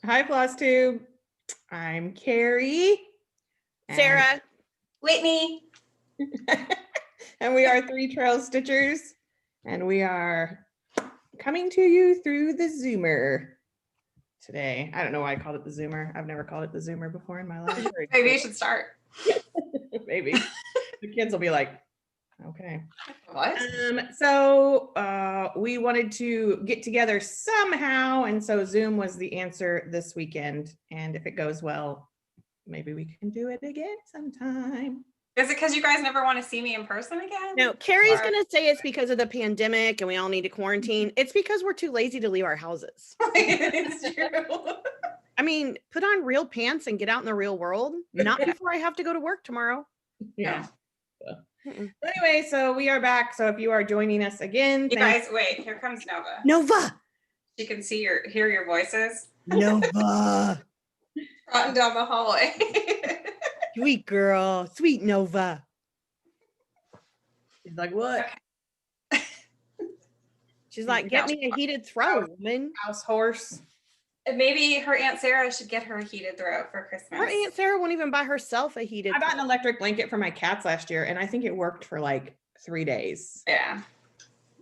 Hi, Flosstube. I'm Carrie. Sarah. Whitney. And we are Three Trail Stitchers. And we are coming to you through the Zoomer today. I don't know why I called it the Zoomer. I've never called it the Zoomer before in my life. Maybe you should start. Maybe. The kids will be like, okay. What? So we wanted to get together somehow. And so Zoom was the answer this weekend. And if it goes well, maybe we can do it again sometime. Is it because you guys never want to see me in person again? No, Carrie's going to say it's because of the pandemic and we all need to quarantine. It's because we're too lazy to leave our houses. It's true. I mean, put on real pants and get out in the real world. Not before I have to go to work tomorrow. Yeah. Anyway, so we are back. So if you are joining us again, You guys, wait, here comes Nova. Nova. She can hear your voices. Nova. Trotting down the hallway. Sweet girl. Sweet Nova. She's like, what? Okay. She's like, get me a heated throat, woman. House horse. Maybe her Aunt Sarah should get her a heated throat for Christmas. Her Aunt Sarah won't even buy herself a heated I bought an throat. electric blanket for my cats last year, and I think it worked for like 3 days. Yeah.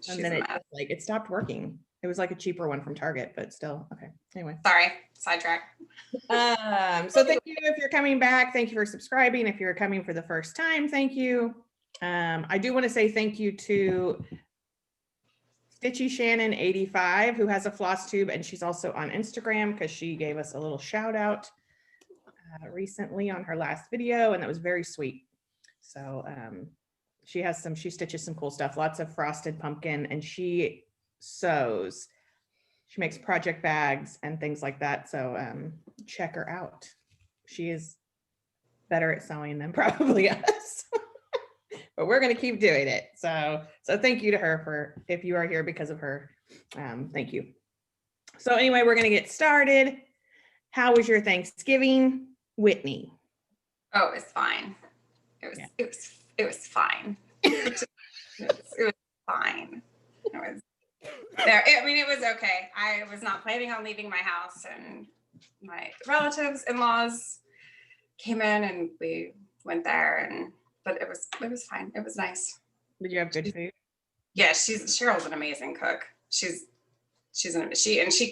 And then it stopped working. It was like a cheaper one from Target, but still, okay. Anyway. Sorry, sidetrack. So thank you if you're coming back. Thank you for subscribing. If you're coming for the first time, thank you. I do want to say thank you to Stitchy Shannon 85, who has a Flosstube, and she's also on Instagram because she gave us a little shout out recently on her last video, and that was very sweet. So she stitches some cool stuff, lots of frosted pumpkin, and she sews. She makes project bags and things like that. So check her out. She is better at sewing than probably us. But we're going to keep doing it. So thank you to her for, if you are here because of her, thank you. So anyway, we're going to get started. How was your Thanksgiving, Whitney? Oh, it's fine. It was fine. It was fine. It was okay. I was not planning on leaving my house, and my relatives, in-laws came in and we went there, but it was fine. It was nice. Did you have good food? Yeah, Cheryl's an amazing cook. She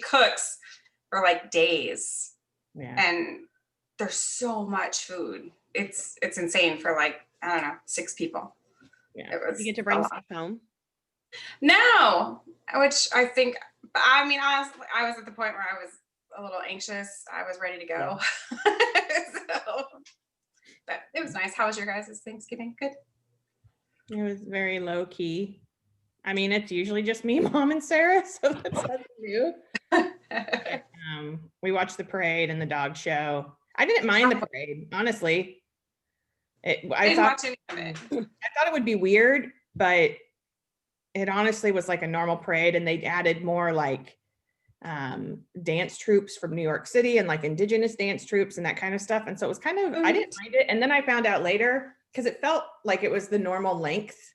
cooks for like days. Yeah. And there's so much food. It's insane for like, I don't know, 6 people. Yeah. You get to bring stuff home? No, which I think, I mean, honestly, I was at the point where I was a little anxious. I was ready to go. But it was nice. How was your guys' Thanksgiving? Good. It was very low key. I mean, it's usually just me, Mom, and Sarah, so that's nothing new. We watched the parade and the dog show. I didn't mind the parade, honestly. I thought it would be weird, but it honestly was like a normal parade, and they added more like dance troops from New York City and like indigenous dance troops and that kind of stuff. And so it was kind of, I didn't mind it. And then I found out later, because it felt like it was the normal length,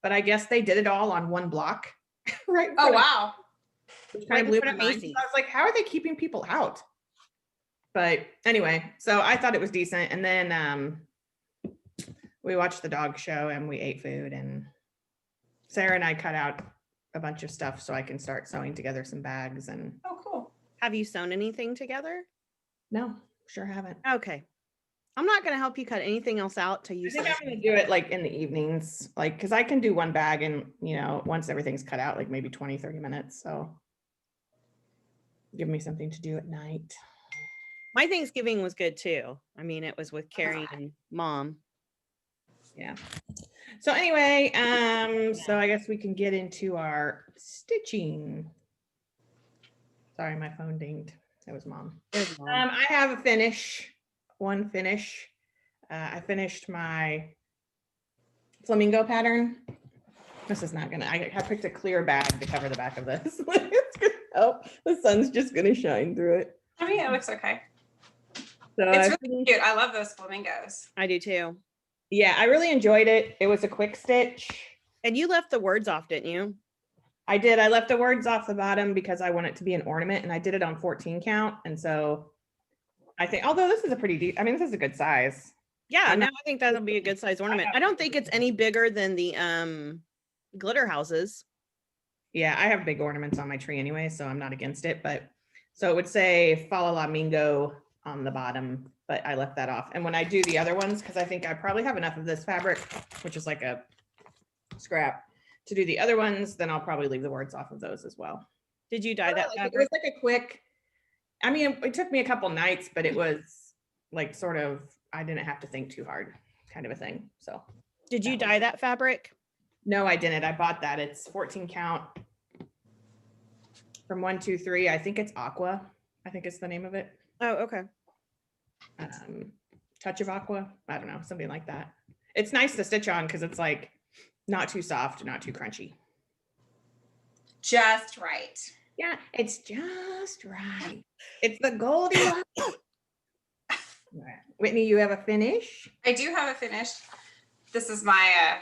but I guess they did it all on one block. Right. Oh, wow. Which kind of blew my mind. I was like, how are they keeping people out? But anyway, so I thought it was decent. And then we watched the dog show and we ate food, and Sarah and I cut out a bunch of stuff so I can start sewing together some bags. And oh, cool. Have you sewn anything together? No, sure haven't. Okay. I'm not going to help you cut anything else out till you. I think I'm going to do it like in the evenings, like, because I can do one bag and, you know, once everything's cut out, like maybe 20-30 minutes. So give me something to do at night. My Thanksgiving was good too. I mean, it was with Carrie and Mom. Yeah. So anyway, so I guess we can get into our stitching. Sorry, my phone dinged. It was Mom. I have one finish. I finished my flamingo pattern. This is not gonna, I picked a clear bag to cover the back of this. It's gonna help. The sun's just gonna shine through it. I mean, it looks okay. So it's really cute. I love those flamingos. I do too. Yeah, I really enjoyed it. It was a quick stitch. And you left the words off, didn't you? I did. I left the words off the bottom because I want it to be an ornament, and I did it on 14 count. And so I think, although this is a pretty deep, I mean, this is a good size. Yeah, I'm no, not- I think that'll be a good size ornament. I don't think it's any bigger than the glitter houses. Yeah, I have big ornaments on my tree anyway, so I'm not against it. But so it would say Fa La Mingo on the bottom, but I left that off. And when I do the other ones, because I think I probably have enough of this fabric, which is like a scrap, to do the other ones, then I'll probably leave the words off of those as well. Did you dye that It was fabric? like a quick, I mean, it took me a couple nights, but it was like sort of, I didn't have to think too hard kind of a thing. So Did you that was- dye that fabric? no, I didn't. I bought that. It's 14 count from 123. I think it's Aqua. I think it's the name of it. Oh, okay. Touch of Aqua. I don't know, something like that. It's nice to stitch on because it's like not too soft, not too crunchy. Just right. Yeah, it's just right. It's the Goldilocks. Right. Whitney, you have a finish? I do have a finish. This is my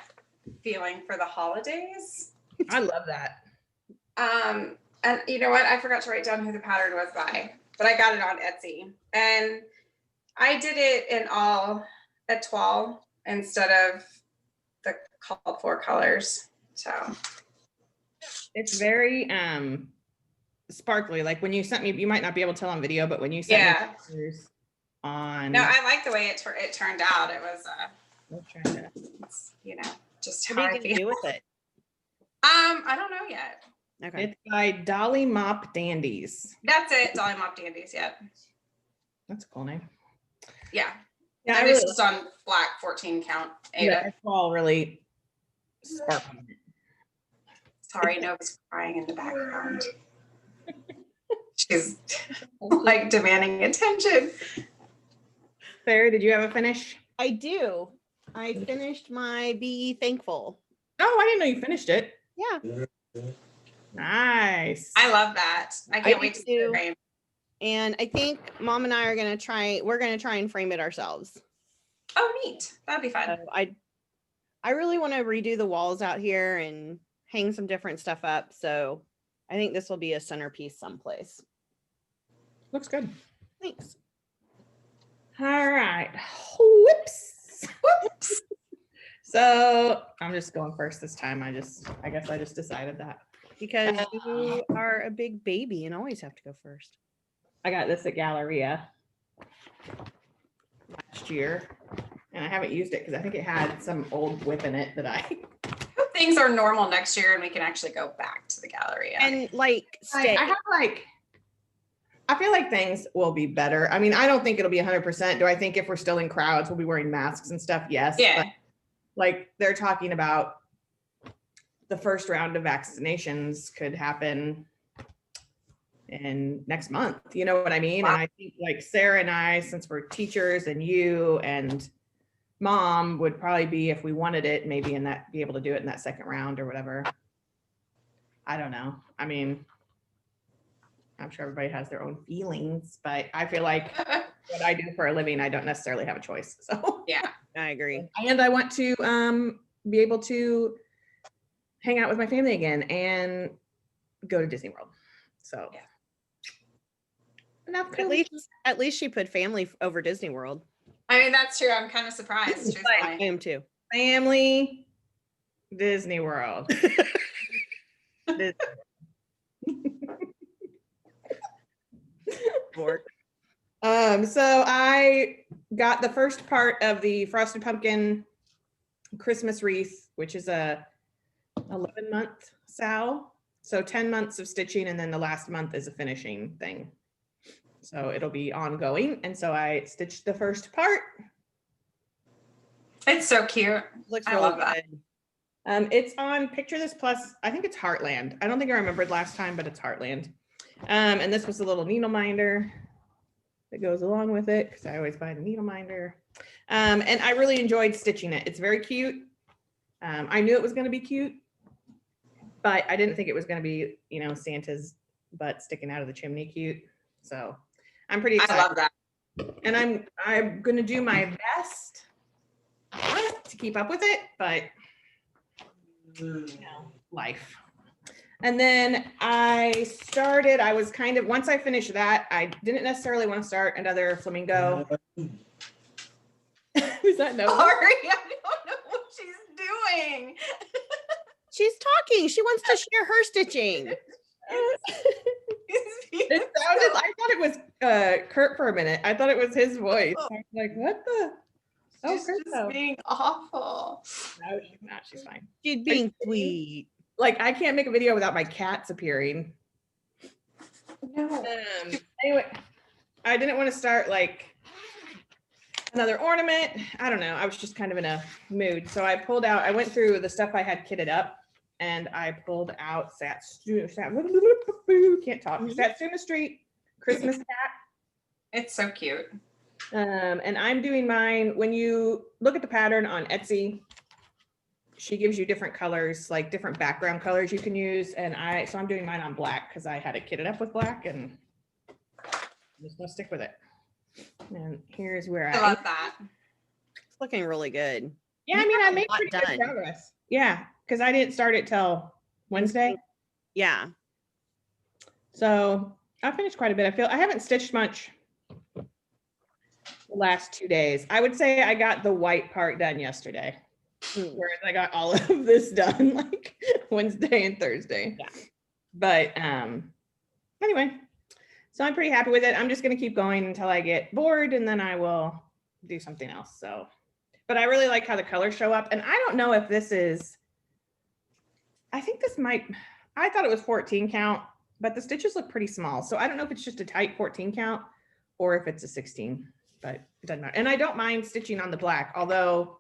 feeling for the holidays. I love that. And you know what? I forgot to write down who the pattern was by, but I got it on Etsy. And I did it in all étoile instead of the called for colors. So It's very sparkly. Like when you sent me, you might not be able to tell on video, but when you sent yeah. me pictures on, No, I like the way it turned out. It was I'm trying to- you know, just What how are I you gonna feel. do with it? I don't know yet. Okay. it's by Dolly Mop Dandies. That's it. Dolly Mop Dandies. Yet. That's a cool name. Yeah. Yeah, I And really it's just on black 14 count. yeah, Ada. it's all really sparkly. Sorry, Nova's crying in the background. She's like demanding attention. Sarah, did you have a finish? I do. I finished my Be Thankful. Oh, I didn't know you finished it. Yeah. Nice. I love that. I can't wait to see do. the frame. And I think Mom and I are gonna try. We're gonna try and frame it ourselves. Oh, neat. That'd be fun. So I really want to redo the walls out here and hang some different stuff up. So I think this will be a centerpiece someplace. Looks good. Thanks. All right. Whoops. Whoops. So I'm just going first this time. I guess I just decided that. Because you are a big baby and always have to go first. I got this at Galleria last year, and I haven't used it because I think it had some old whip in it that I Hope things are normal next year and we can actually go back to the gallery. And like stay. I have like, I feel like things will be better. I mean, I don't think it'll be 100%. Do I think if we're still in crowds, we'll be wearing masks and stuff? Yes. Yeah. But, like they're talking about the first round of vaccinations could happen in next month. You know what I mean? Wow. And I think like Sarah and I, since we're teachers, and you and Mom would probably be, if we wanted it, maybe be able to do it in that second round or whatever. I don't know. I mean, I'm sure everybody has their own feelings, but I feel like what I do for a living, I don't necessarily have a choice. So Yeah. I agree. and I want to be able to hang out with my family again and go to Disney World. So Yeah. enough. At least she put family over Disney World. I mean, that's true. I'm kind of surprised. I Truthfully. am too. family, Disney World. Dis- Bork. So I got the first part of the Frosted Pumpkin Christmas wreath, which is a 11-month sow. So 10 months of stitching, and then the last month is a finishing thing. So it'll be ongoing. And so I stitched the first part. It's so cute. Looks I really love that. good. It's on Picture This Plus. I think it's Heartland. I don't think I remembered last time, but it's Heartland. And this was a little needle minder that goes along with it, because I always buy the needle minder. And I really enjoyed stitching it. It's very cute. I knew it was going to be cute, but I didn't think it was going to be, you know, Santa's butt sticking out of the chimney cute. So I'm pretty I excited. love that. And I'm going to do my best to keep up with it, but you know, life. And then once I finished that, I didn't necessarily want to start another flamingo. Is that no? Sorry, I don't know what she's doing. She's talking. She wants to share her stitching. It sounded, I thought it was Kurt for a minute. I thought it was his voice. I was like, what the? Oh, She's Kurt, just being awful. no, she's not. She's fine. She's being sweet. Like, I can't make a video without my cats appearing. No. Anyway, I didn't want to start like another ornament. I don't know. I was just kind of in a mood. So I went through the stuff I had kitted up, and I pulled out can't talk. Satsuma Street Christmas hat. It's so cute. And I'm doing mine. When you look at the pattern on Etsy, she gives you different colors, like different background colors you can use. And so I'm doing mine on black because I had it kitted up with black, and I'm just gonna stick with it. And here's where I love that. It's looking really good. Yeah, I mean, I made pretty good progress. Yeah, because I didn't start it till Wednesday. Yeah. So I finished quite a bit. I haven't stitched much the last 2 days. I would say I got the white part done yesterday, whereas I got all of this done like Wednesday and Thursday. Yeah. But anyway, so I'm pretty happy with it. I'm just going to keep going until I get bored, and then I will do something else. So, but I really like how the colors show up. And I don't know if this is, I think this might, I thought it was 14 count, but the stitches look pretty small. So I don't know if it's just a tight 14 count or if it's a 16, but it doesn't matter. And I don't mind stitching on the black, although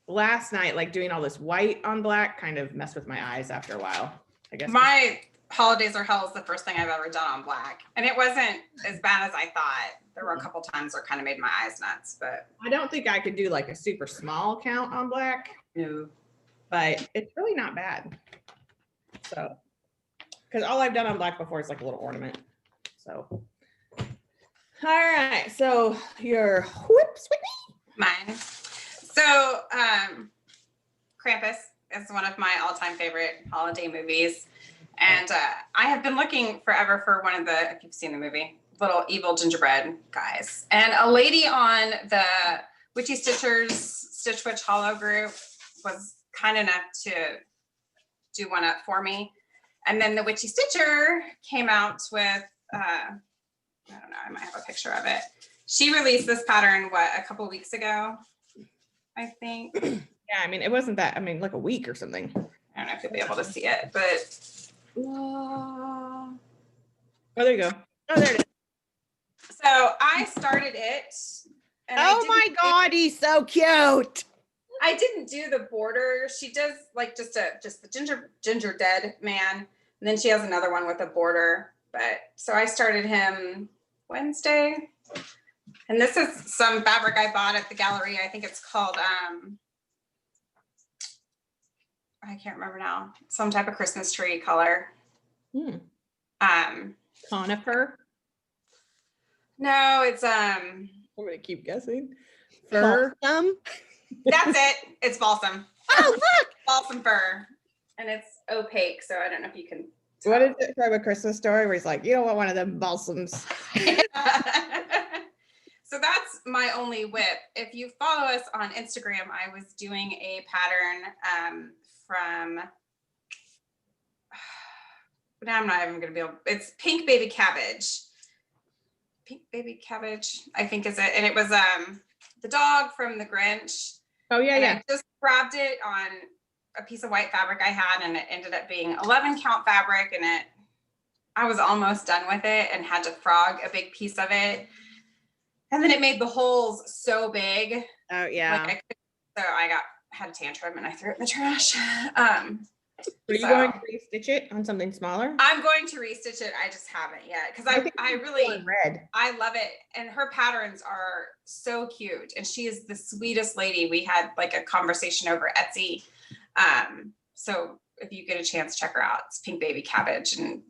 last night, like doing all this white on black kind of messed with my eyes after a while, I guess. My Holidays Are Hell is the first thing I've ever done on black. And it wasn't as bad as I thought. There were a couple times where it kind of made my eyes nuts, but I don't think I could do like a super small count on black, no. but it's really not bad. So, because all I've done on black before is like a little ornament. So, all right. So your whoops with me. Mine. So, Krampus is one of my all-time favorite holiday movies. And I have been looking forever for one of the, if you've seen the movie, little evil gingerbread guys. And a lady on the Witchy Stitchers Stitch Witch Hollow group was kind enough to do one up for me. And then the Witchy Stitcher came out with, I don't know, I might have a picture of it. She released this pattern, a couple weeks ago, I think. Yeah, I mean, it wasn't that, I mean, like a week or something. I don't know if you'll be able to see it, but. Oh, there you go. Oh, there it is. So I started it. And Oh my God, he's so cute. I didn't do the border. She does like just the ginger dead man. And then she has another one with a border. But so I started him Wednesday. And this is some fabric I bought at the gallery. I think it's called, I can't remember now. Some type of Christmas tree color. Conifer. No, it's I'm gonna keep guessing. Fur. Balsam. That's it. It's balsam. Oh, look. Balsam fur. And it's opaque, so I don't know if you can tell. What is it from A Christmas Story where he's like, you don't want one of them balsams? So that's my only whip. If you follow us on Instagram, I was doing a pattern from, now I'm not even gonna be able, it's Pink Baby Cabbage. Pink Baby Cabbage, I think is it. And it was the dog from The Grinch. Oh yeah, And yeah. I just grabbed it on a piece of white fabric I had, and it ended up being 11 count fabric, and I was almost done with it and had to frog a big piece of it. And then it made the holes so big. Oh yeah. Like I had a tantrum and I threw it in the trash. Are you going to restitch it on something smaller? I'm going to restitch it. I just haven't yet because I really red. I love it, and her patterns are so cute, and she is the sweetest lady. We had like a conversation over Etsy, so if you get a chance, check her out. It's Pink Baby Cabbage, and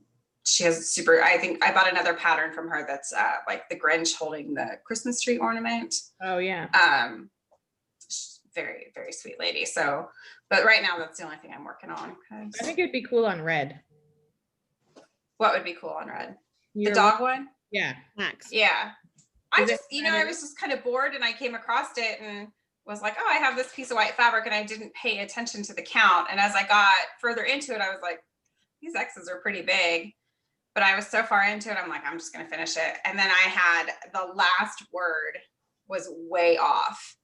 she has super. I think I bought another pattern from her that's like the Grinch holding the Christmas tree ornament. Oh yeah. very, very sweet lady. So, but right now that's the only thing I'm working on. I think it'd be cool on red. What would be cool on red? The Your dog one? Yeah. Max. Yeah. I Is it just, I was just kind of bored and I came across it and was like, oh, I have this piece of white fabric and I didn't pay attention to the count. And as I got further into it, I was like, these X's are pretty big. But I was so far into it, I'm like, I'm just going to finish it. And then I had the last word was way off.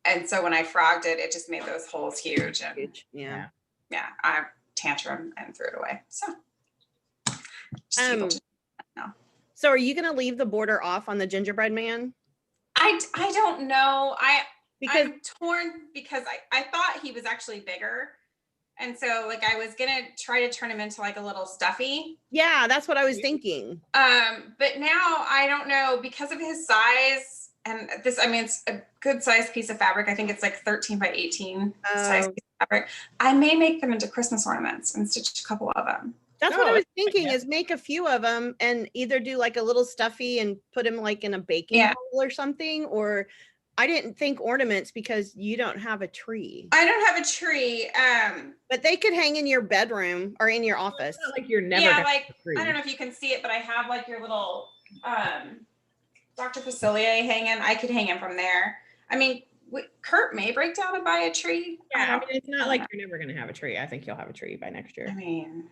And so when I frogged it, it just made those holes huge. And Yeah. yeah, I tantrum and threw it away. So just people just know. So are you gonna leave the border off on the gingerbread man? I don't know. Because I'm torn because I thought he was actually bigger. And so like I was gonna try to turn him into like a little stuffy. yeah, that's what I was thinking. But now I don't know because of his size and this, I mean, it's a good size piece of fabric. I think it's like 13 by 18 size piece of fabric. I may make them into Christmas ornaments and stitch a couple of them. That's what I was yeah. thinking is make a few of them and either do like a little stuffy and put him like in a baking bowl or something. Or I didn't think ornaments because you don't have a tree. I don't have a tree. But they could hang in your bedroom or in your office. It's not like you're never. Yeah, gonna like have a tree. I don't know if you can see it, but I have like your little Dr. Facilier hanging. I could hang him from there. I mean, Kurt may break down and buy a tree. Yeah, I mean, it's not like you're never going to have a tree. I think you'll have a tree by next I year. mean,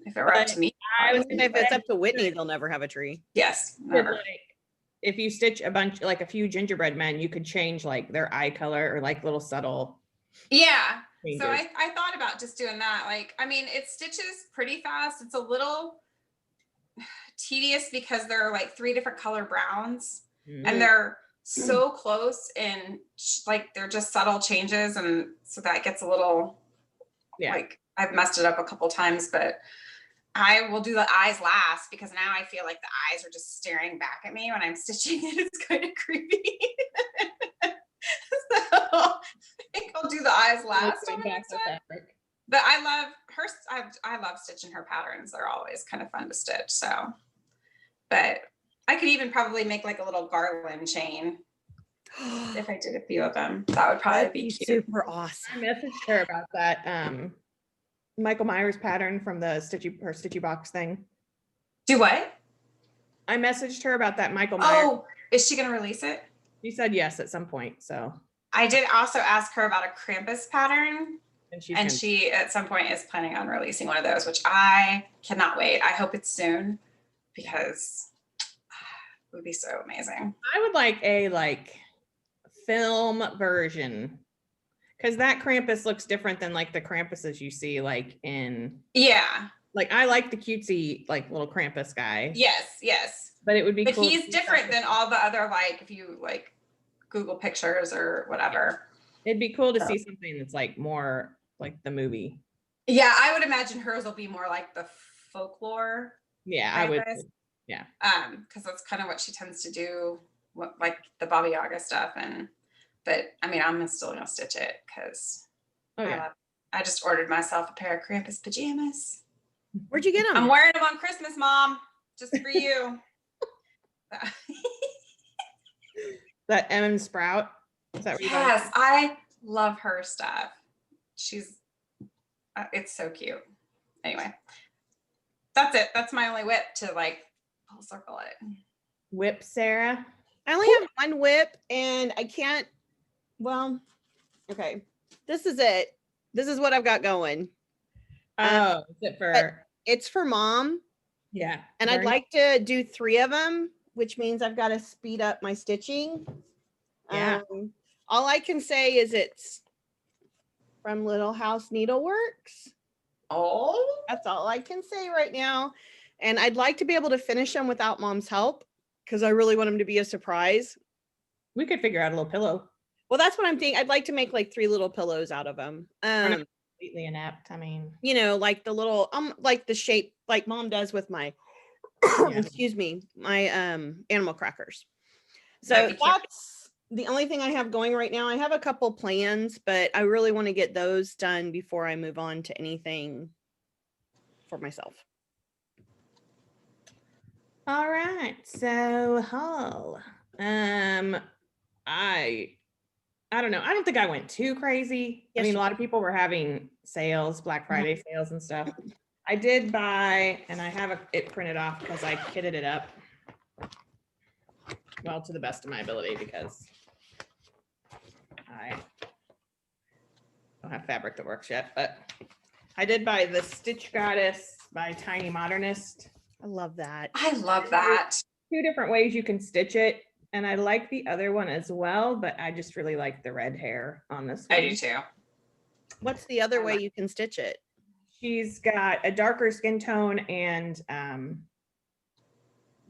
if it were up to me, I was If it's up to Whitney, they'll never have a tree. yes, But, never. like, if you stitch a bunch, like a few gingerbread men, you could change like their eye color or like little subtle. Yeah. changes. So I thought about just doing that. Like, I mean, it stitches pretty fast. It's a little tedious because there are like 3 different color browns and they're so close and like they're just subtle changes. And so that gets a little, like I've messed it up a couple times, but I will do the eyes last because now I feel like the eyes are just staring back at me when I'm stitching it. It's kind of creepy. So I think I'll do the eyes last on the next one. But I love her. I love stitching her patterns. They're always kind of fun to stitch. So, but I could even probably make like a little garland chain if I did a few of them. That would probably be cute. Super awesome. I messaged her about that Michael Myers pattern from the Stitchy Box thing. Do what? I messaged her about that Michael Myers. Oh, is she going to release it? She said yes at some point. So I did also ask her about a Krampus pattern. And she at some point is planning on releasing one of those, which I cannot wait. I hope it's soon because it would be so amazing. I would like a film version because that Krampus looks different than like the Krampuses you see like in. Yeah. Like I like the cutesy like little Krampus guy. Yes. But it would be. But cool he's different than all the other like if you like Google pictures or whatever. It'd be cool to see something that's like more like the movie. Yeah, I would imagine hers will be more like the folklore. Yeah, I would. Yeah. Because that's kind of what she tends to do, like the Baba Yaga stuff. But I mean, I'm still gonna stitch it because I just ordered myself a pair of Krampus pajamas. Where'd you get them? I'm wearing them on Christmas, Mom, just for you. That Emmon Sprout. Is that what you got? Yes, I love her stuff. She's, it's so cute. Anyway, that's it. That's my only whip to like full circle it. Whip, Sarah. I only have one whip and I can't, well, okay. This is it. This is what I've got going. Oh, is it for? It's for Mom. Yeah. And I'd like to do 3 of them, which means I've got to speed up my stitching. Yeah. All I can say is it's from Little House Needleworks. Oh, that's all I can say right now. And I'd like to be able to finish them without Mom's help because I really want them to be a surprise. We could figure out a little pillow. Well, that's what I'm thinking. I'd like to make like 3 little pillows out of them. Completely inept. I mean, you know, like the little like the shape like Mom does with my excuse me, my animal crackers. So that's the only thing I have going right now. I have a couple plans, but I really want to get those done before I move on to anything for myself. All right. So Hull. I I don't know. I don't think I went too crazy. I Yes, mean, a you lot of people were having sales, Black Friday sales and stuff. I did buy, and I have it printed off because I kitted it up. Well, to the best of my ability, because I don't have fabric that works yet, but I did buy the Stitch Goddess by Tiny Modernist. I love that. I love that. 2 different ways you can stitch it. And I like the other one as well, but I just really like the red hair on this one. I do too. What's the other way you can stitch it? She's got a darker skin tone and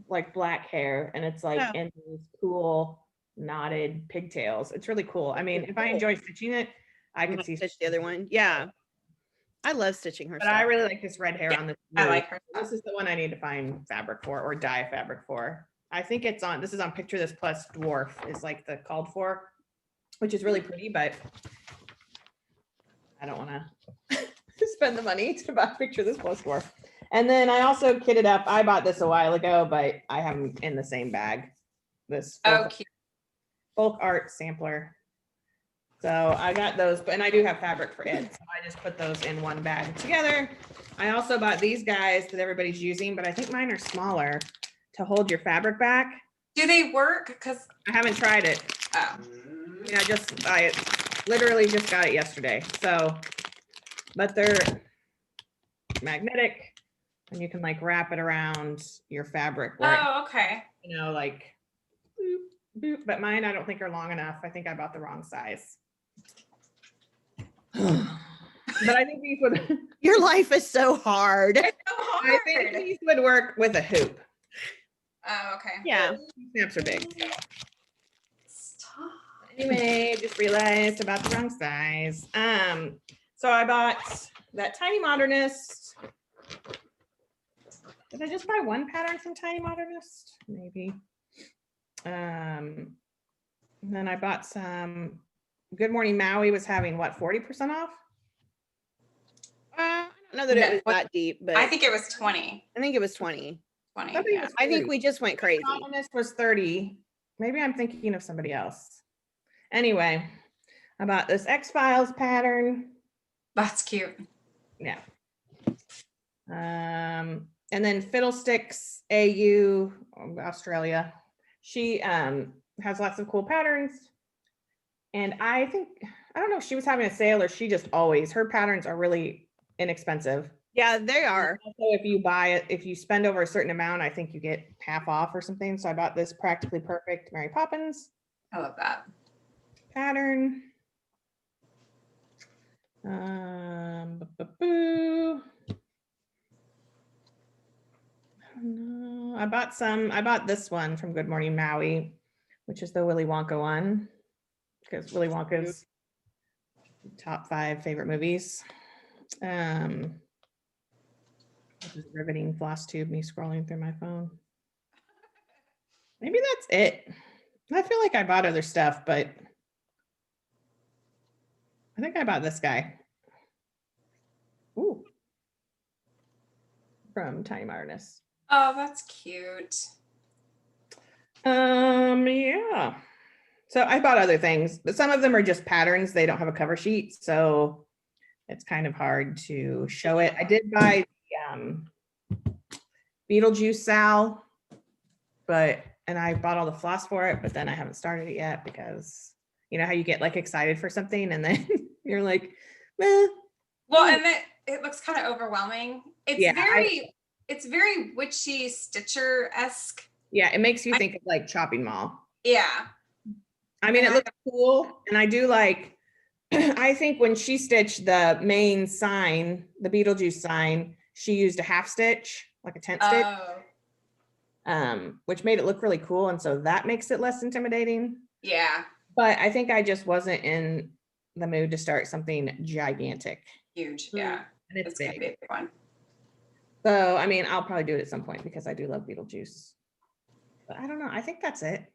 like black hair, and it's like in these cool knotted pigtails. It's really cool. I mean, if I enjoy stitching it, I could see stitch the other one. Yeah. I love stitching her but stuff. I really like this red hair on this. I like her. This is the one I need to find fabric for, or dye fabric for. I think it's on, this is on Picture This Plus Dwarf is like the called for, which is really pretty, but I don't want to spend the money to buy Picture This Plus Dwarf. And then I also kitted up, I bought this a while ago, but I have them in the same bag. This folk art sampler. So I got those, and I do have fabric for it. So I just put those in one bag together. I also bought these guys that everybody's using, but I think mine are smaller to hold your fabric back. Do they work? Because I haven't tried it. oh, Yeah, I literally just got it yesterday. So, but they're magnetic, and you can like wrap it around your fabric. oh, okay. You know, like, boop, boop. But mine, I don't think are long enough. I think I bought the wrong size. But I think these would. Your life is so hard. It's so hard. I think these would work with a hoop. Oh, okay. Yeah. Snaps are big. Stop. Anyway, just realized about the wrong size. So I bought that Tiny Modernist. Did I just buy one pattern from Tiny Modernist? Maybe. And then I bought some. Good Morning Maui was having what, 40% off? I don't know that it was that deep, but I think it was 20. I think it was 20. 20. I think it Yeah. was I think 30. we just went crazy. Modernist was 30. Maybe I'm thinking of somebody else. Anyway, I bought this X-Files pattern. That's cute. Yeah. And then Fiddlesticks AU, Australia. She has lots of cool patterns. And I think, I don't know if she was having a sale or she just always, her patterns are really inexpensive. Yeah, they are. So if you buy it, if you spend over a certain amount, I think you get half off or something. So I bought this Practically Perfect Mary Poppins I love that. pattern. I don't know. I bought this one from Good Morning Maui, which is the Willy Wonka one, because Willy Wonka's top 5 favorite movies. This is riveting Flosstube, me scrolling through my phone. Maybe that's it. I feel like I bought other stuff, but I think I bought this guy. Ooh. From Tiny Modernist. Oh, that's cute. Yeah. So I bought other things, but some of them are just patterns. They don't have a cover sheet, so it's kind of hard to show it. I did buy the Beetlejuice Sal, and I bought all the floss for it, but then I haven't started it yet because you know how you get like excited for something and then you're like, meh. Well, and it looks kind of overwhelming. It's Yeah, it's very witchy Stitcher-esque. Yeah, it makes you think of like Chopping Mall. Yeah. I mean, it looks cool, and I do like, I think when she stitched the main sign, the Beetlejuice sign, she used a half stitch, like a tent stitch, which made it look really cool, and so that makes it less intimidating. Yeah. But I think I just wasn't in the mood to start something gigantic. Huge. Yeah. And it's gonna be a big. big one. So, I mean, I'll probably do it at some point because I do love Beetlejuice. But I don't know. I think that's it.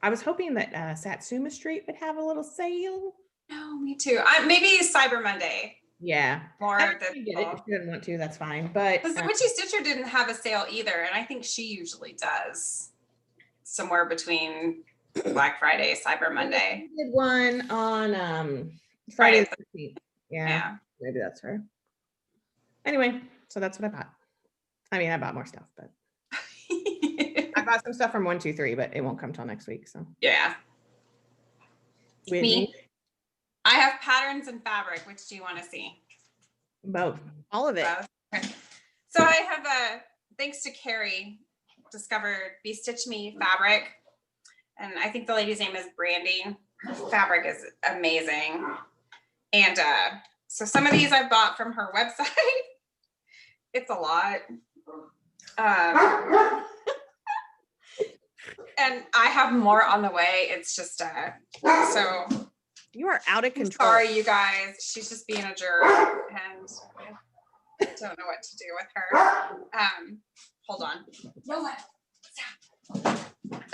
I was hoping that Satsuma Street would have a little sale. No, me too. Maybe Cyber Monday. Yeah. More I than get it. If you didn't want to, that's fine. But because the Witchy Stitcher didn't have a sale either, and I think she usually does somewhere between Black Friday, Cyber Monday. We did one on Friday the 15th. Yeah, Yeah. maybe that's her. Anyway, so that's what I bought. I mean, I bought more stuff, but I bought some stuff from 123, but it won't come till next week. So Yeah. Whitney, Me. I have patterns and fabric. Which do you want to see? both. All of it. Both? Okay. So I have thanks to Carrie, discovered Be Stitch Me fabric. And I think the lady's name is Brandy. Her fabric is amazing. And so some of these I bought from her website. It's a lot. And I have more on the way. It's just so You are out of I'm control. sorry, you guys. She's just being a jerk, and I don't know what to do with her. Hold on.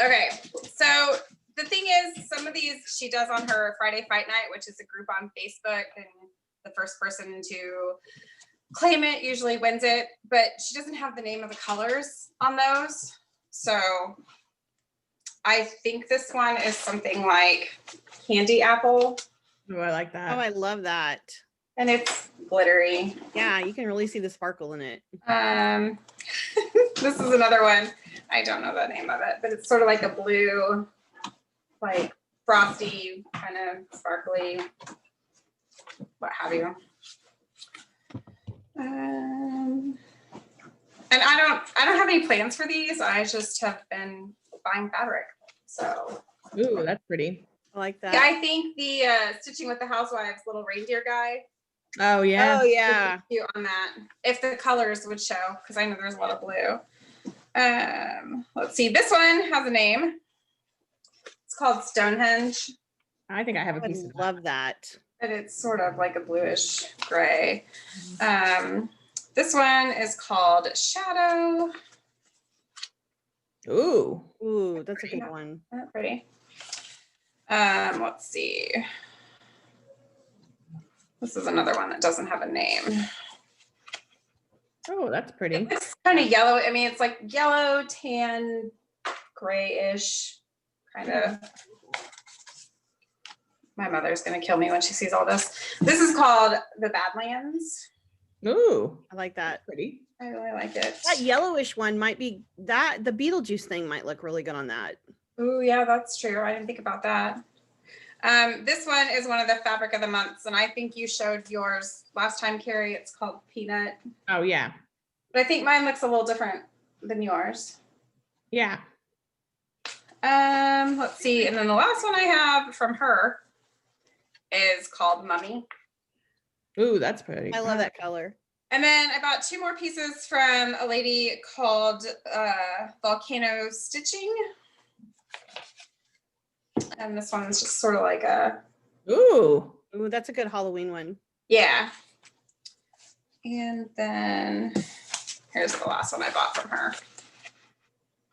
Okay, so the thing is, some of these she does on her Friday Fight Night, which is a group on Facebook, and the first person to claim it usually wins it, but she doesn't have the name of the colors on those. So I think this one is something like Candy Apple, Oh, I like Oh, that. I love that. and it's glittery. Yeah, you can really see the sparkle in it. This is another one. I don't know the name of it, but it's sort of like a blue, like frosty, kind of sparkly, what have you. And I don't have any plans for these. I just have been buying fabric. So Ooh, that's pretty. I like that. yeah, I think the Stitching with the Housewives little reindeer guy Oh yeah. Oh yeah. you on that, if the colors would show, because I know there's a lot of blue. Let's see, this one has a name. It's called Stonehenge, I think I have I a piece would of love that. and it's sort of like a bluish gray. This one is called Shadow. that. Ooh. Ooh, that's a good one. Isn't that pretty? Let's see. This is another one that doesn't have a name. Oh, that's pretty. It's kind of yellow. I mean, it's like yellow, tan, grayish, kind of. My mother's gonna kill me when she sees all this. This is called the Badlands. Ooh, I like that. pretty. I really like it. That yellowish one might be that the Beetlejuice thing might look really good on that. Ooh, yeah, that's true. I didn't think about that. This one is one of the fabric of the months, and I think you showed yours last time, Carrie. It's called Peanut, Oh yeah. but I think mine looks a little different than yours. Yeah. Let's see, and then the last one I have from her is called Mummy. Ooh, that's pretty. I love that color. And then I bought two more pieces from a lady called Volcano Stitching. And this one's just sort of like a, Ooh. Ooh, that's a good Halloween one. yeah. And then here's the last one I bought from her.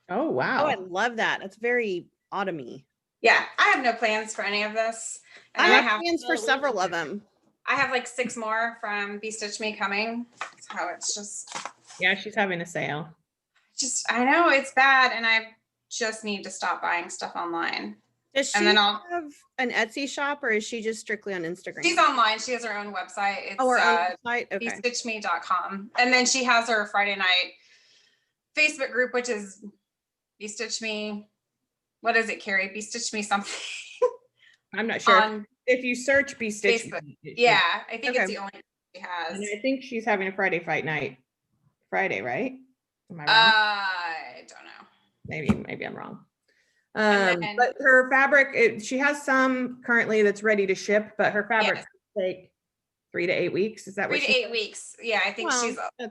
Oh wow. Oh, I love that. That's very autumny. Yeah, I have no plans for any of this. And I then have plans for several of them. I have like 6 more from Be Stitch Me coming. So it's just, Yeah, she's having a sale. I know it's bad, and I just need to stop buying stuff online. Does she And then I'll- have an Etsy shop or is she just strictly on Instagram? She's online. She has her own website. It's Oh, her own website? Okay. bestitchme.com. And then she has her Friday night Facebook group, which is Be Stitch Me. What is it, Carrie? Be Stitch Me something I'm not sure. on If you search Be Stitch. Facebook. Me, it- Yeah, I think Okay. it's the only thing she has. And I think she's having a Friday Fight Night. Friday, right? Am I wrong? I don't know. Maybe I'm wrong. And then- But her fabric, she has some currently that's ready to ship, but her fabric take 3 to 8 weeks. Is that 3 what to she? 8 weeks. Yeah, I think Well,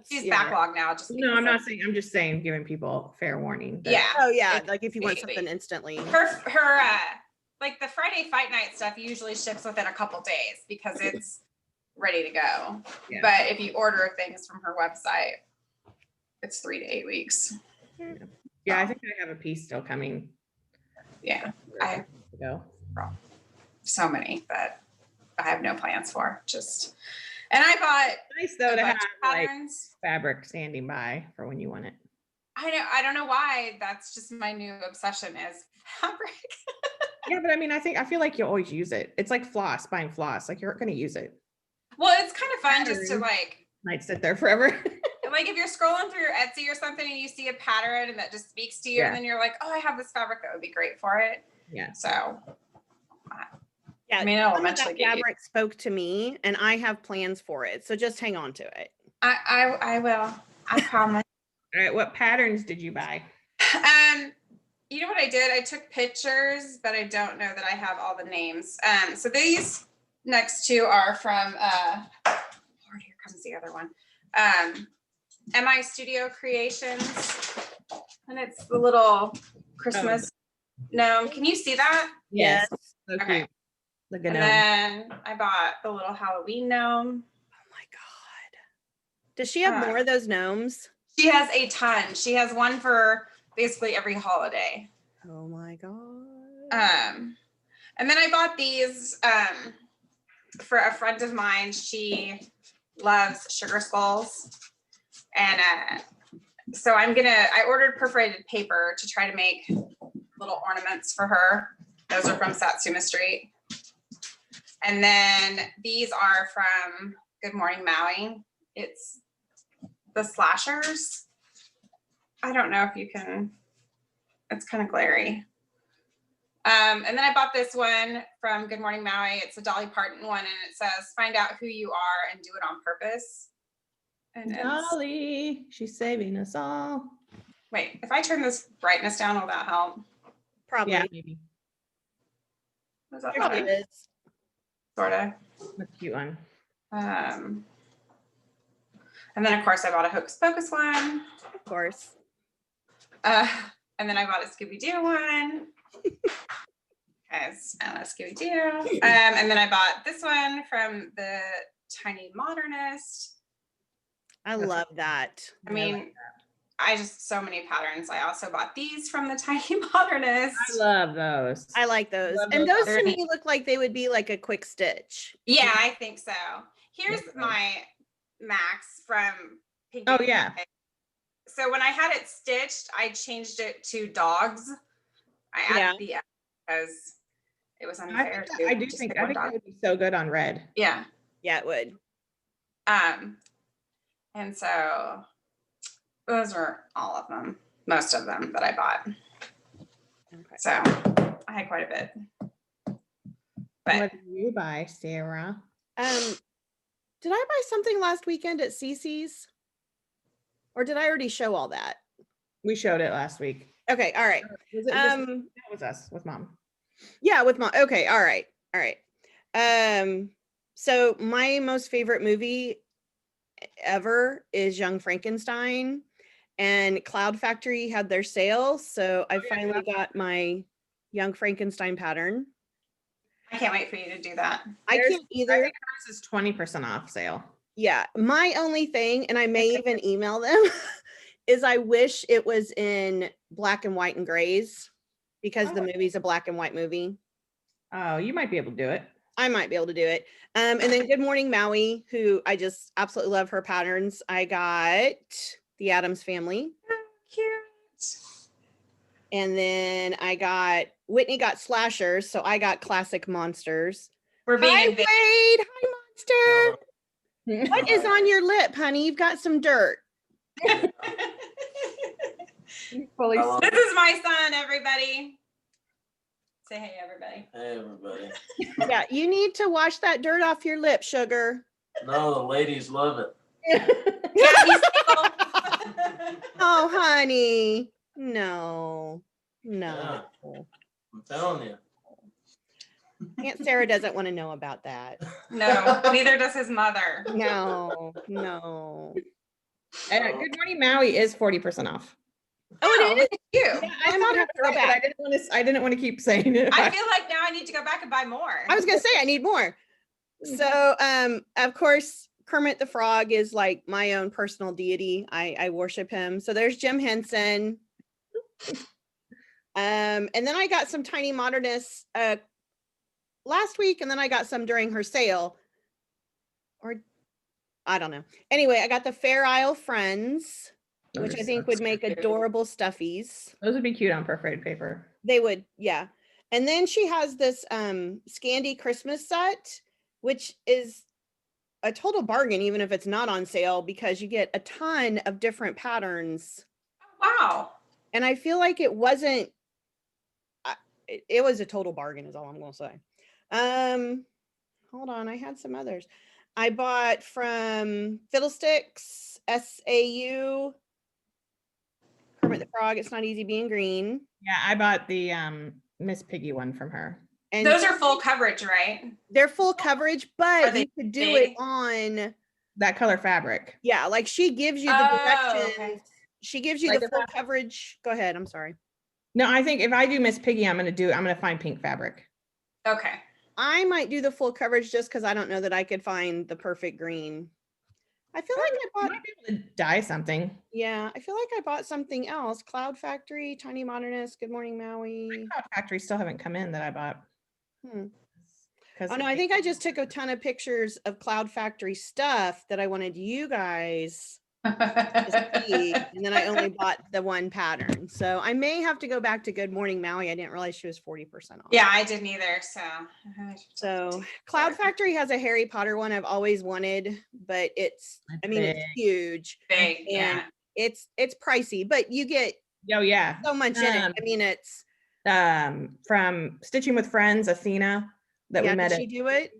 she's yeah. backlogged now. Just No, I'm because not saying. I'm just saying, giving people fair warning. that- Yeah. Oh yeah, It's like if you want maybe. something instantly. Her like the Friday Fight Night stuff usually ships within a couple days because it's ready to go. Yeah. But if you order things from her website, it's 3 to 8 weeks. Yeah, I think I have a piece still coming. Yeah, I to go. so many that I have no plans for. And I bought Nice though a to bunch have of like patterns. fabric standing by for when you want it. I don't know why. That's just my new obsession is fabric. Yeah, but I mean, I feel like you always use it. It's like floss, buying floss. Like you're gonna use it. Well, it's kind of fun just to Pattern. like Might sit there forever. if you're scrolling through your Etsy or something and you see a pattern and that just speaks to you, Yeah. and then you're like, oh, I have this fabric that would be great for it. Yeah. So Yeah, I mean, it'll some of eventually that get you. fabric spoke to me, and I have plans for it. So just hang on to it. I will. I promise. All right. What patterns did you buy? You know what I did? I took pictures, but I don't know that I have all the names. So these next two are from Lord, here comes the other one. MI Studio Creations. And it's the little Christmas gnome. Can you see that? Yes. So Okay. cute. Look And at then I bought the little Halloween gnome. Oh my God. Does she have more of those gnomes? She has a ton. She has one for basically every holiday. Oh my God. And then I bought these for a friend of mine. She loves sugar skulls. And so I ordered perforated paper to try to make little ornaments for her. Those are from Satsuma Street. And then these are from Good Morning Maui. It's the slashers. I don't know if you can, it's kind of glary. And then I bought this one from Good Morning Maui. It's a Dolly Parton one, and it says, find out who you are and do it on purpose. And Dolly, she's saving us all. wait, if I turn this brightness down, will that help? Probably. Yeah, maybe. Is that There she better? is. Sort of. A cute one. And then of course I bought a Hocus Pocus one. Of course. And then I bought a Scooby-Doo one. Because I love Scooby-Doo. And then I bought this one from the Tiny Modernist. I love that. I mean, I just so many patterns. I also bought these from the Tiny Modernist. I love those. I like those. Love And those those to me look like they would be like a quick stitch. Yeah, I think so. Here's Yeah. my Max from Pink. Oh, and yeah. Pink. So when I had it stitched, I changed it to dogs. I added the F because it was unfair. I do think that would be so good on red. Yeah. Yeah, it would. And so those are all of them, most of them that I bought. Okay. So I had quite a bit. But What did you buy, Sarah? Did I buy something last weekend at Cece's? Or did I already show all that? We showed it last week. Okay, all right. Was it just, that was us with mom. Yeah, with Mom. Okay, all right. All right. So my most favorite movie ever is Young Frankenstein, and Cloud Factory had their sale, so I finally got my Young Frankenstein pattern. I can't wait for you to do that. I can't either. I think hers is 20% off sale. Yeah, my only thing, and I may even email them, is I wish it was in black and white and grays, because the movie's a black and white movie. Oh, you might be able to do it. I might be able to do it. And then Good Morning Maui, who I just absolutely love her patterns. I got the Addams Family. Cute. And then Whitney got slashers, so I got classic monsters. We're being Hi, invaded. Wade. Hi, Monster. What is on your lip, honey? You've got some dirt. Fully This is my son, everybody. Say hey, everybody. Hey, everybody. Yeah, you need to wash that dirt off your lip, sugar. No, the ladies love it. Yeah, he's single. Oh, honey. No. No. I'm telling you. Aunt Sarah doesn't want to know about that. No, neither does his mother. No. No. Good Morning Maui is 40% off. Oh, it is. Look at you. Yeah, I'm gonna have to go back. I didn't want to keep saying it. I feel like now I need to go back and buy more. I was gonna say I need more. So of course Kermit the Frog is like my own personal deity. I worship him. So there's Jim Henson. And then I got some Tiny Modernists last week, and then I got some during her sale. Or I don't know. Anyway, I got the Fair Isle Friends. Those which are I think so would make cute. adorable stuffies. Those would be cute on perforated paper. They would, yeah. And then she has this Scandi Christmas set, which is a total bargain, even if it's not on sale, because you get a ton of different patterns. Wow. And I feel like it wasn't, it was a total bargain is all I'm going to say. Hold on, I had some others. I bought from Fiddlesticks, SAU, Kermit the Frog, It's Not Easy Being Green. Yeah, I bought the Miss Piggy one from her. And Those are full coverage, right? they're full coverage, Are but they you could do it big? on, That color fabric. yeah, like she gives you the Oh, directions. okay. She gives you Like the if full coverage. Go ahead, I'm sorry. No, I think if I do Miss Piggy, I'm gonna find pink fabric. Okay. I might do the full coverage just because I don't know that I could find the perfect green. I feel like I You bought, might be able to dye something. yeah, I feel like I bought something else. Cloud Factory, Tiny Modernist, Good Morning Maui. Cloud Factory still haven't come in that I bought. Hmm. 'Cause Oh no, I think I just took a ton of pictures of Cloud Factory stuff that I wanted you guys to see, and then I only bought the one pattern. So I may have to go back to Good Morning Maui. I didn't realize she was 40% off. Yeah, I didn't either. So Cloud Factory has a Harry Potter one I've always wanted, but it's, I mean, it's big. huge Big. and Yeah. it's pricey, but you get Oh yeah. so much in it. I mean, it's, From Stitching with Friends, Athena, that yeah, we met did at. she do it?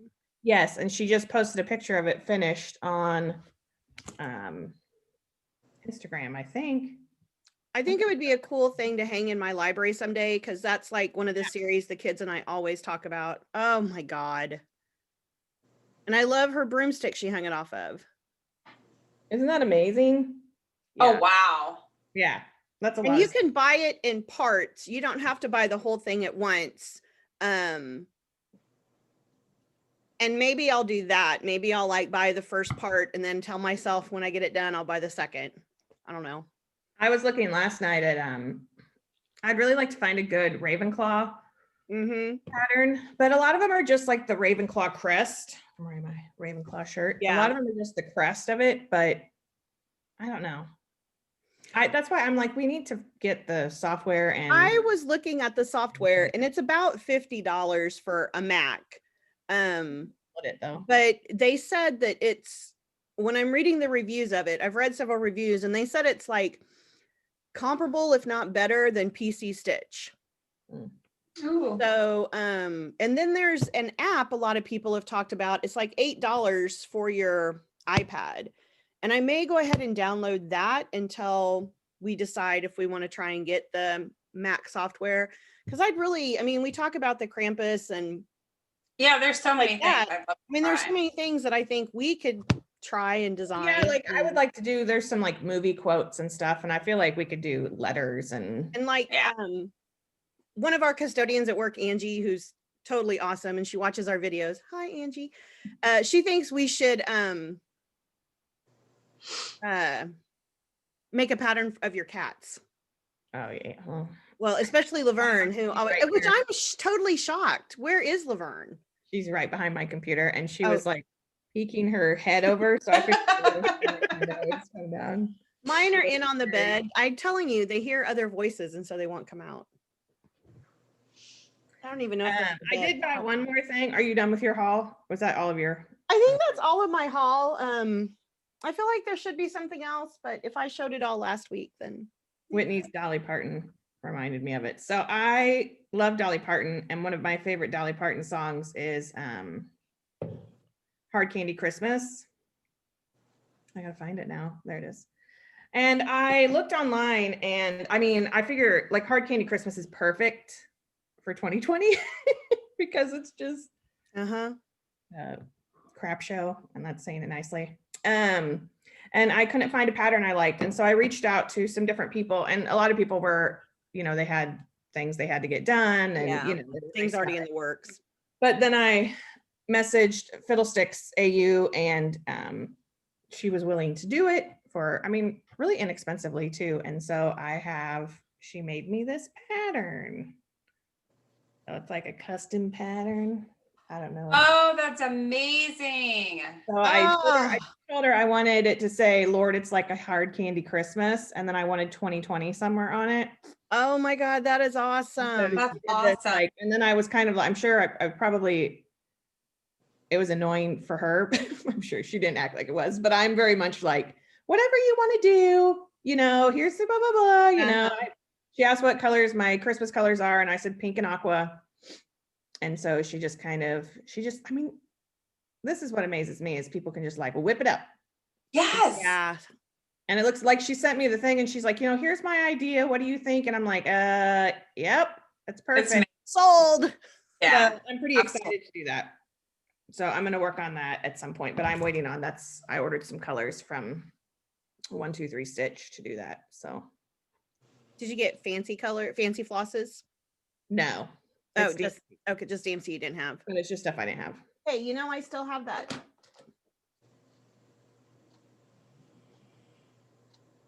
Yes, and she just posted a picture of it finished on Instagram, I think. I think it would be a cool thing to hang in my library someday because that's like one of the series the kids and I always talk about. Oh my God. And I love her broomstick she hung it off of. Isn't that amazing? Oh, Yeah. wow. Yeah, that's a lot. And you can buy it in parts. You don't have to buy the whole thing at once. And maybe I'll do that. Maybe I'll like buy the first part and then tell myself when I get it done, I'll buy the second. I don't know. I was looking last night at I'd really like to find a good Ravenclaw pattern, but a lot of them are just like the Ravenclaw crest. I'm wearing my Ravenclaw shirt. A lot of them are just the crest of it, but I don't know. That's why I'm like, we need to get the software. And I was looking at the software and it's about $50 for a Mac. It though. But they said that it's, when I'm reading the reviews of it, I've read several reviews and they said it's like comparable, if not better than PC Stitch. Ooh. So, and then there's an app a lot of people have talked about. It's like $8 for your iPad. And I may go ahead and download that until we decide if we want to try and get the Mac software. Because I'd really, I mean, we talk about the Krampus and yeah, there's so many things. I mean, there's so many things that I think we could try and design. Yeah, like I would like to do, there's some like movie quotes and stuff, and I feel like we could do letters and like one of our custodians at work, Angie, who's totally awesome and she watches our videos. Hi, Angie. She thinks we should make a pattern of your cats. Oh yeah. Well, especially Laverne, who right which here. I'm totally shocked. Where is Laverne? She's right behind my computer, and she was like peeking her head over, so I figured come down. Mine are in on the bed. I'm telling you, they hear other voices, and so they won't come out. I don't even know if I did buy one more thing. Are you done with your haul? Was that all of your? I think that's all of my haul. I feel like there should be something else, but if I showed it all last week, then Whitney's Dolly Parton reminded me of it. So I love Dolly Parton, and one of my favorite Dolly Parton songs is Hard Candy Christmas. I gotta find it now. There it is. And I looked online, and I mean, I figure like Hard Candy Christmas is perfect for 2020 because it's just a crap show, and that's saying it nicely. And I couldn't find a pattern I liked, and so I reached out to some different people, and a lot of people were, you know, they had things they had to get done, and you know, things already in the works. But then I messaged Fiddlesticks AU, and she was willing to do it for, I mean, really inexpensively too. And so she made me this pattern. So it's like a custom pattern. I don't know. Oh, that's amazing. So I Oh, told her I wanted it to say, Lord, it's like a hard candy Christmas. And then I wanted 2020 somewhere on it. oh my God, that is So awesome. That's she did this, awesome. like, and then I was kind of, I'm sure I probably, it was annoying for her. I'm sure she didn't act like it was, but I'm very much like, whatever you want to do, here's the blah, blah, blah, Uh-huh. She asked what colors my Christmas colors are. And I said pink and aqua. And so she just, I mean, this is what amazes me is people can just like whip it up. Yes. Yeah. And it looks like she sent me the thing and she's like, here's my idea. What do you think? And I'm like, yep, that's It's perfect. Sold. Yeah. So I'm pretty excited to do that. So I'm going to work on that at some point, but I'm waiting on I ordered some colors from 123 Stitch to do that. So Did you get fancy flosses? no. Oh, It's just okay, just DMC you didn't have. but it's just stuff I didn't have. Hey, I still have that.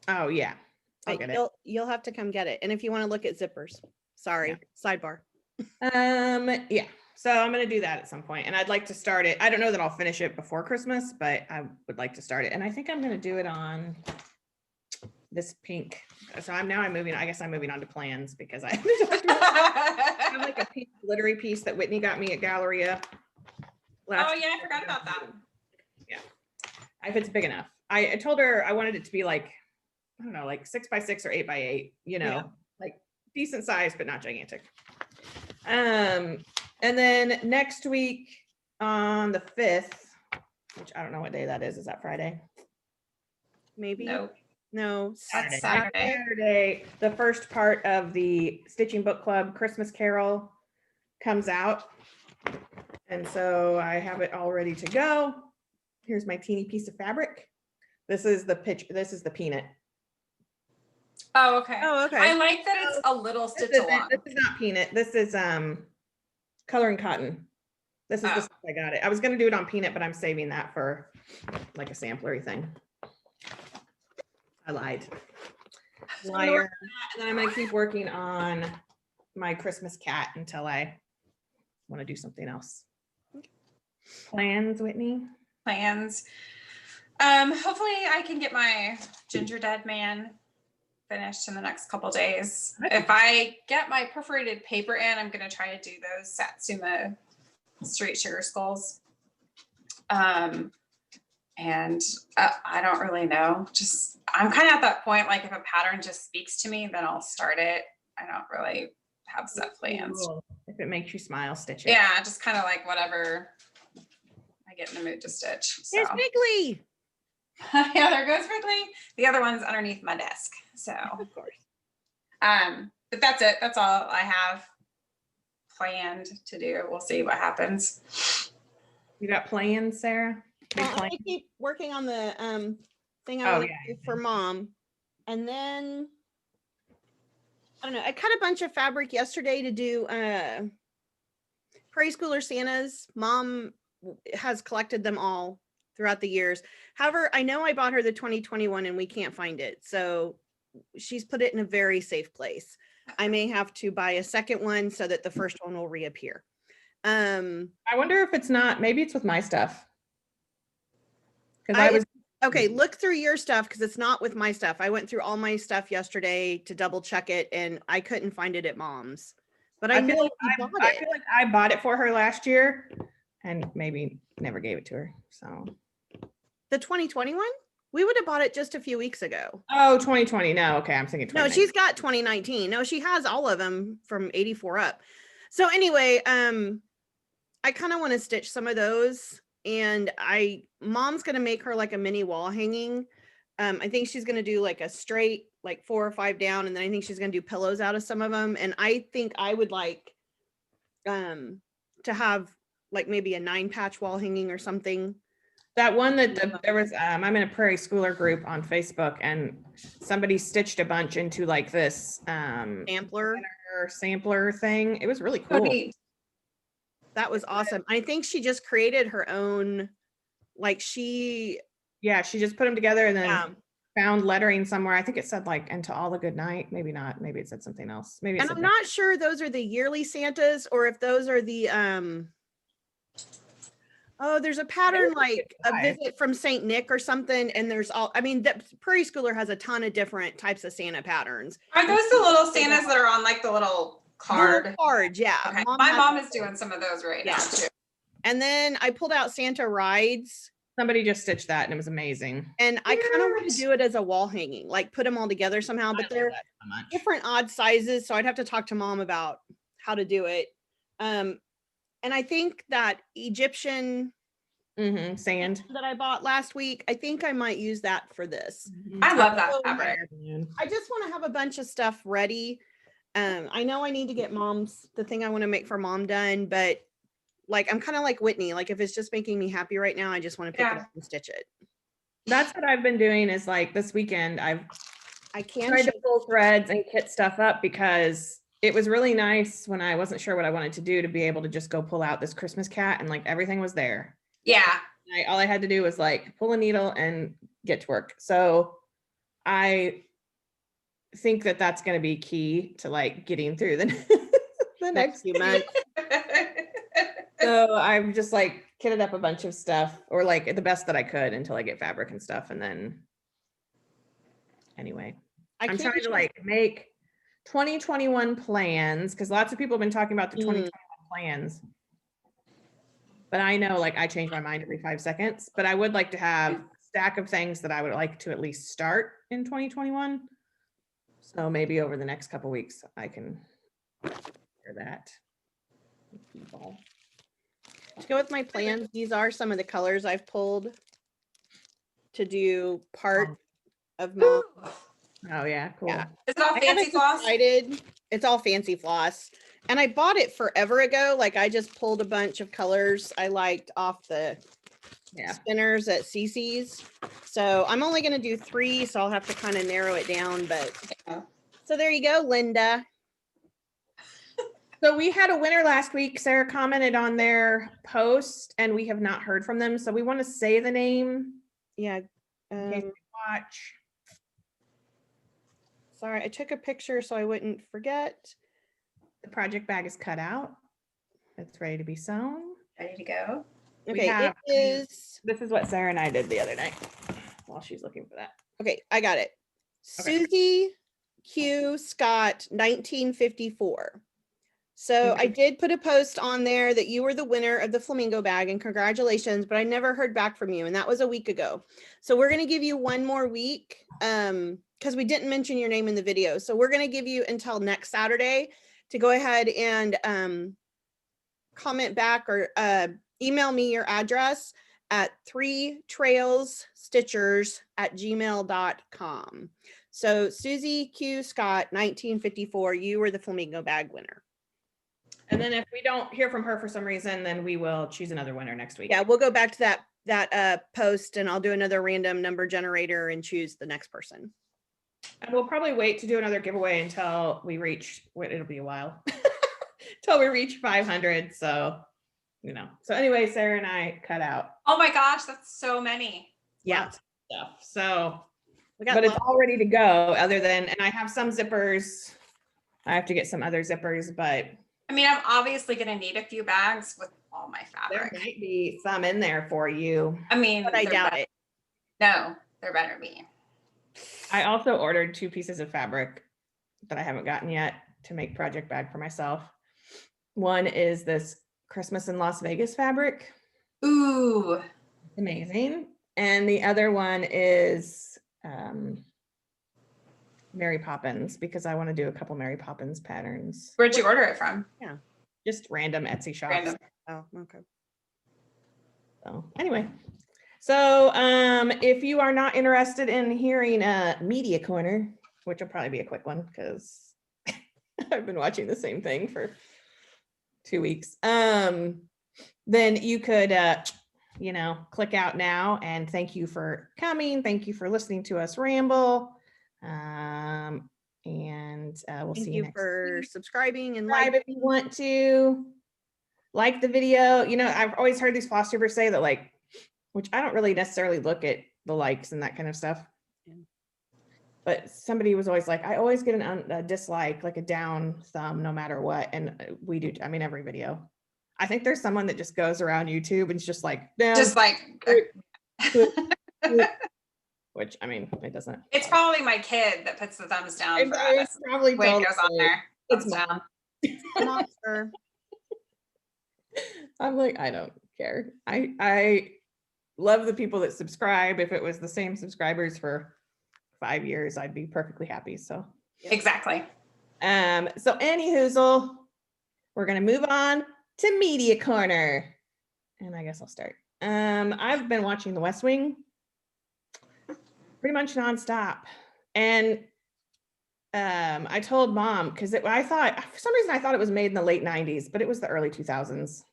Oh yeah. I'll But get it. you'll have to come get it. And if you want to look at zippers, sorry, sidebar. Yeah. So I'm going to do that at some point and I'd like to start it. I don't know that I'll finish it before Christmas, but I would like to start it. And I think I'm going to do it on this pink. So I'm moving on to plans because I have like a pink glittery piece that Whitney got me at Galleria. Oh yeah, I forgot about that. Yeah. If it's big enough. I told her I wanted it to be like, I don't know, like 6 by 6 or 8 by 8, like decent size, but not gigantic. And then next week on the 5th, which I don't know what day that is. Is that Friday? Maybe. No, Saturday. that's Saturday. Saturday, the first part of the Stitching Book Club Christmas Carol comes out. And so I have it all ready to go. Here's my teeny piece of fabric. This is the peanut. Oh, okay. Oh, okay. I like that it's a little stitch along. This is not peanut. This is coloring cotton. This is the stuff I got it. I was going to do it on peanut, but I'm saving that for like a samplery thing. I lied. Liar. And then I'm going to keep working on my Christmas cat until I want to do something else. Plans, Whitney? Plans. Hopefully I can get my Ginger Dead Man finished in the next couple days. If I get my perforated paper in, I'm going to try to do those Satsuma Street Sugar Skulls. And I don't really know. Just I'm kind of at that point, like if a pattern just speaks to me, then I'll start it. I don't really have set plans. If it makes you smile, stitch it. Yeah, just kind of like whatever I get in the mood to stitch. So. Here's Wiggly. Yeah, there goes Wrigley. The other one's underneath my desk. So Of course. but that's it. That's all I have planned to do. We'll see what happens. You got plans, Sarah? I keep working on the thing I want to do for Mom. And then I don't know. I cut a bunch of fabric yesterday to do preschooler Santas. Mom has collected them all throughout the years. However, I know I bought her the 2021 and we can't find it. So she's put it in a very safe place. I may have to buy a second one so that the first one will reappear. I wonder if it's not, maybe it's with my stuff. Okay, look through your stuff because it's not with my stuff. I went through all my stuff yesterday to double check it and I couldn't find it at Mom's. But I know I feel like I bought it for her last year and maybe never gave it to her. So the 2021? We would have bought it just a few weeks ago. Oh, 2020. No, okay. I'm thinking 2019. No, she's got 2019. No, she has all of them from 84 up. So anyway, I kind of want to stitch some of those. And Mom's going to make her like a mini wall hanging. I think she's going to do like a straight, like 4 or 5 down. And then I think she's going to do pillows out of some of them. And I think I would like to have like maybe a 9-patch wall hanging or something. That one that there was, I'm in a prairie schooler group on Facebook and somebody stitched a bunch into like this sampler thing. It was really cool. That was awesome. I think she just created her own, like she just put them together and then found lettering somewhere. I think it said like "and to all a good night." Maybe not. Maybe it said something else. Maybe. And I'm not sure those are the yearly Santas or if those are the Oh, there's a pattern like a Why? visit from Saint Nick or something, and there's all. I mean, the Prairie Schooler has a ton of different types of Santa patterns. Are those the little Santas that are on like the little card? Little cards, yeah. Okay. Mom My has mom those. is doing some of those right Yeah. now too. And then I pulled out Santa rides, Somebody just stitched that and it was amazing. and I kind of want to Cute. do it as a wall hanging, like put them all together somehow. But they're So much. different odd sizes, so I'd have to talk to Mom about how to do it. And I think that Egyptian Sand. that I bought last week, I think I might use that for this. I love that So- fabric. I just want to have a bunch of stuff ready. I know I need to get the thing I want to make for Mom done, but like I'm kind of like Whitney. Like if it's just making me happy right now, I just want to pick it Yeah. up and stitch it. That's what I've been doing is like this weekend, I've I can tried show to pull threads and kit stuff up because it was really nice when I wasn't sure what I wanted to do to be able to just go pull out this Christmas cat and like everything was there. Yeah. All I had to do was like pull a needle and get to work. So I think that that's going to be key to like getting through the, the next few months. So I've just like kitted up a bunch of stuff or like the best that I could until I get fabric and stuff. And then anyway, I'm can't trying to show- like make 2021 plans because lots of people have been talking about the 2021 plans. But I know like I change my mind every 5 seconds, but I would like to have a stack of things that I would like to at least start in 2021. So maybe over the next couple weeks, I can share that with people. To go with my plans, these are some of the colors I've pulled to do part of Mom. Oh yeah, cool. Yeah. Is it all I fancy haven't floss? decided. It's all fancy floss. And I bought it forever ago. Like I just pulled a bunch of colors I liked off the Yeah. spinners at CC's. So I'm only going to do 3, so I'll have to kind of narrow it down. But Yeah. so there you go, Linda. So we had a winner last week. Sarah commented on their post and we have not heard from them. So we want to say the name. Yeah. In case they watch. Sorry, I took a picture so I wouldn't forget. The project bag is cut out. It's ready to be sewn. Ready to go? We Okay, have- it is. This is what Sarah and I did the other night while she's looking for that. Okay, I got it. Okay. Susie Q. Scott, 1954. So I Okay. did put a post on there that you were the winner of the flamingo bag and congratulations, but I never heard back from you. And that was a week ago. So we're going to give you one more week because we didn't mention your name in the video. So we're going to give you until next Saturday to go ahead and comment back or email me your address at 3trailsstitchers@gmail.com. So Susie Q. Scott, 1954, you were the flamingo bag winner. And then if we don't hear from her for some reason, then we will choose another winner next week. Yeah, we'll go back to that post and I'll do another random number generator and choose the next person. And we'll probably wait to do another giveaway until we reach, it'll be a while, till we reach 500. So, so anyway, Sarah and I cut out Oh my gosh, that's so many. lots of stuff. So, We got but it's lots- all ready to go other than, and I have some zippers. I have to get some other zippers, but I mean, I'm obviously gonna need a few bags with all my there fabric. might be some in there for you. I mean, but I there doubt bet- it. No, there better be. I also ordered 2 pieces of fabric that I haven't gotten yet to make project bag for myself. One is this Christmas in Las Vegas fabric. Ooh, Amazing. And the other one is Mary Poppins because I want to do a couple Mary Poppins patterns. where'd you order it from? Just random Etsy shops. Random. Oh, okay. So anyway, so if you are not interested in hearing a media corner, which will probably be a quick one because I've been watching the same thing for 2 weeks, then you could, click out now and thank you for coming. Thank you for listening to us ramble. And we'll Thank see you next for week. subscribing and Subscribe like. if you want to. Like the video. I've always heard these Flosstubers say that which I don't really necessarily look at the likes and that kind of stuff. Yeah. But somebody was always like, I always get a dislike, like a down thumb, no matter what. And we do, every video. I think there's someone that just goes around YouTube and it's just like, down, Just like, which I mean, it doesn't. it's probably my kid that puts the thumbs down for It's us. probably Wade goes on totally- there. It's thumbs mom. down. I'm not sure. I'm like, I don't care. I love the people that subscribe. If it was the same subscribers for 5 years, I'd be perfectly happy. So, Exactly. so any hoozle, we're gonna move on to Media Corner. And I guess I'll start. I've been watching The West Wing pretty much nonstop. And I told mom, because I thought, for some reason, I thought it was made in the late 90s, but it was the early 2000s,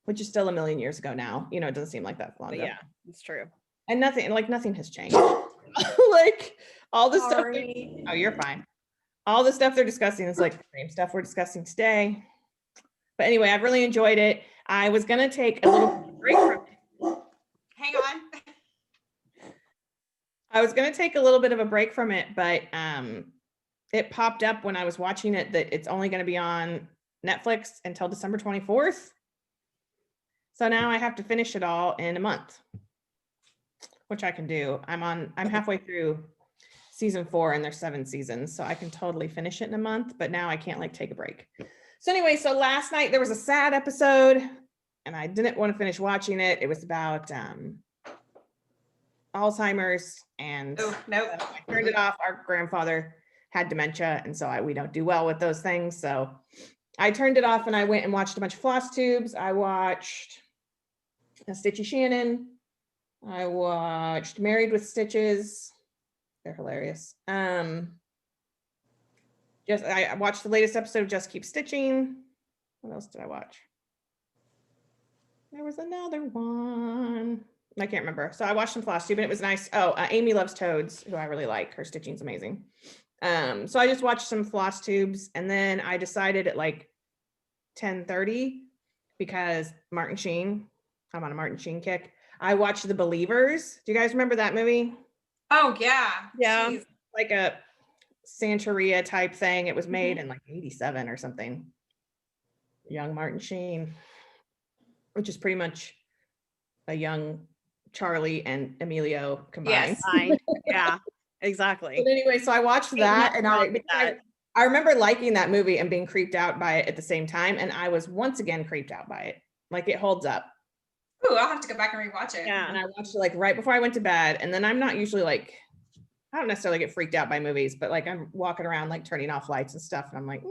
which is still a million years ago now. You know, it doesn't seem like that long But ago. yeah, it's true. And nothing has changed. Like all the stuff. Oh, you're fine. All the stuff they're discussing is like the same stuff we're discussing today. But anyway, I've really enjoyed it. I was gonna take a little break from it. Hang on. I was gonna take a little bit of a break from it, but it popped up when I was watching it that it's only gonna be on Netflix until December 24th. So now I have to finish it all in a month, which I can do. I'm halfway through season 4 and there's 7 seasons, so I can totally finish it in a month, but now I can't like take a break. So anyway, so last night there was a sad episode and I didn't want to finish watching it. It was about Alzheimer's and Oh, nope. I turned it off. Our grandfather had dementia and so we don't do well with those things. So I turned it off and I went and watched a bunch of Flosstubes. I watched Stitchy Shannon. I watched Married with Stitches. They're hilarious. I watched the latest episode of Just Keep Stitching. What else did I watch? There was another one. I can't remember. So I watched some Flosstube and it was nice. Oh, Amy Loves Toads, who I really like. Her stitching's amazing. So I just watched some Flosstubes and then I decided at like 10:30 because Martin Sheen, I'm on a Martin Sheen kick. I watched The Believers. Do you guys remember that movie? Oh yeah. Yeah. Jeez. Like a Santeria type thing. It was made in like 87 or something. Young Martin Sheen, which is pretty much a young Charlie and Emilio combined. Yes. Fine. Yeah, exactly. But anyway, so I watched that and I remember liking that movie and being creeped out by it at the same time. And I was once again creeped out by it. Like it holds up. Ooh, I'll have to go back and rewatch it. Yeah. And I watched it like right before I went to bed. And then I'm not usually like, I don't necessarily get freaked out by movies, but like I'm walking around like turning off lights and stuff. And I'm like,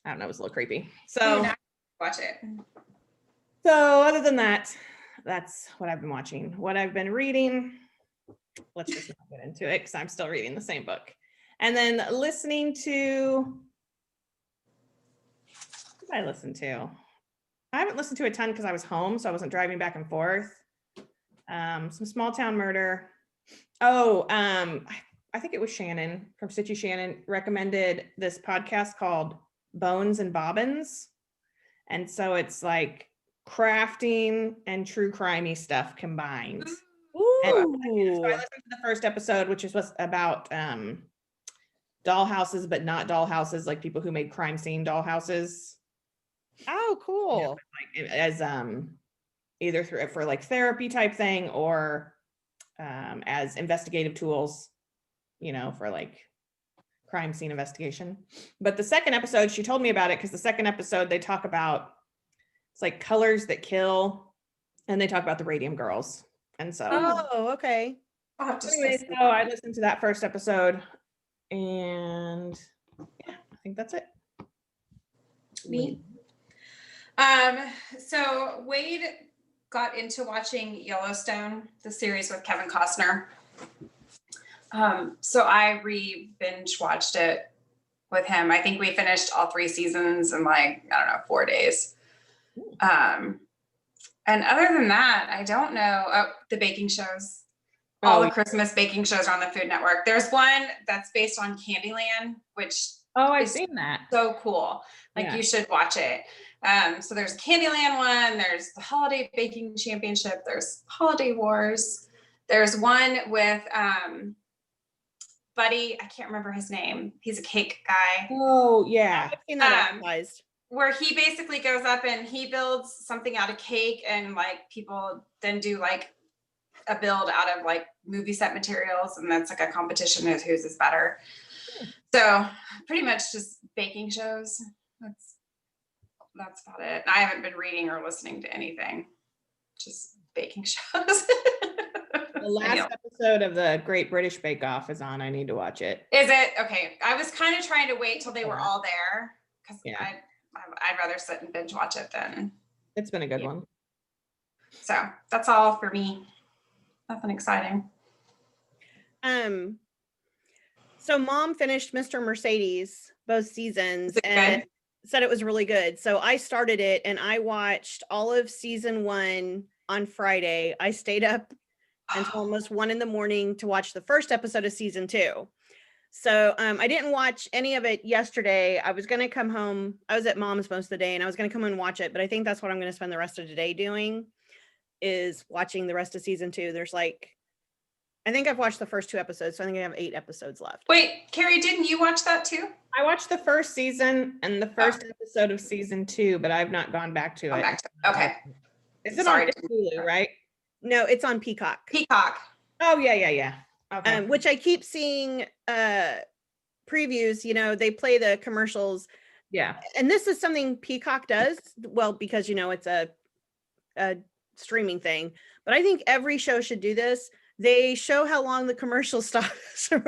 I don't know, it was a little creepy. So, Ooh, now watch it. so other than that, that's what I've been watching. What I've been reading, let's just not get into it because I'm still reading the same book. And then listening to, what did I listen to? I haven't listened to a ton because I was home, so I wasn't driving back and forth. Some Small Town Murder. Oh, I think it was Shannon from Stitchy Shannon recommended this podcast called Bones and Bobbins. And so it's like crafting and true crimey stuff combined. Ooh. So I listened to the first episode, which was about dollhouses, but not dollhouses, like people who made crime scene dollhouses. Oh, cool. Like as either for like therapy type thing or as investigative tools, you know, for like crime scene investigation. But the second episode, she told me about it because the second episode they talk about it's like colors that kill, and they talk about the Radium Girls. And so Oh, okay. I'll have to anyway, listen. so I listened to that first episode, and yeah, I think that's it. Me. So Wade got into watching Yellowstone, the series with Kevin Costner. So I binge watched it with him. I think we finished all 3 seasons in like, I don't know, 4 days. And other than that, I don't know. Oh, the baking shows. All the Christmas baking shows are on the Food Network. There's one that's based on Candyland, which I've seen that. so cool. Like Yeah. you should watch it. So there's Candyland one, there's the Holiday Baking Championship, there's Holiday Wars. There's one with Buddy, I can't remember his name. He's a cake guy. Oh yeah. I've seen that Um, advertised. where he basically goes up and he builds something out of cake, and like people then do like a build out of like movie set materials, and that's like a competition of whose is better. So pretty much just baking shows. That's about it. I haven't been reading or listening to anything, just baking shows. The last episode of the Great British Bake Off is on. I need to watch it. Is it? Okay. I was kind of trying to wait till they were all there, because I'd rather sit and binge watch it than. It's been a good one. So that's all for me. Nothing exciting. So Mom finished Mr. Mercedes both seasons and said it was really good. So I started it and I watched all of season 1 on Friday. I stayed up until almost 1 a.m. to watch the first episode of season 2. So I didn't watch any of it yesterday. I was going to come home. I was at Mom's most of the day and I was going to come and watch it, but I think that's what I'm going to spend the rest of today doing, is watching the rest of season 2. There's like, I think I've watched the first 2 episodes, so I think I have 8 episodes left. Wait, Carrie, didn't you watch that too? I watched the first season and the first episode of season 2, but I've not gone back to it. Okay. Is it on Hulu, right? No, it's on Peacock. Peacock. Oh, yeah. Okay. Which I keep seeing previews, you know, they play the commercials. Yeah. And this is something Peacock does well, because, you know, it's a streaming thing, but I think every show should do this. They show how long the commercial stops. So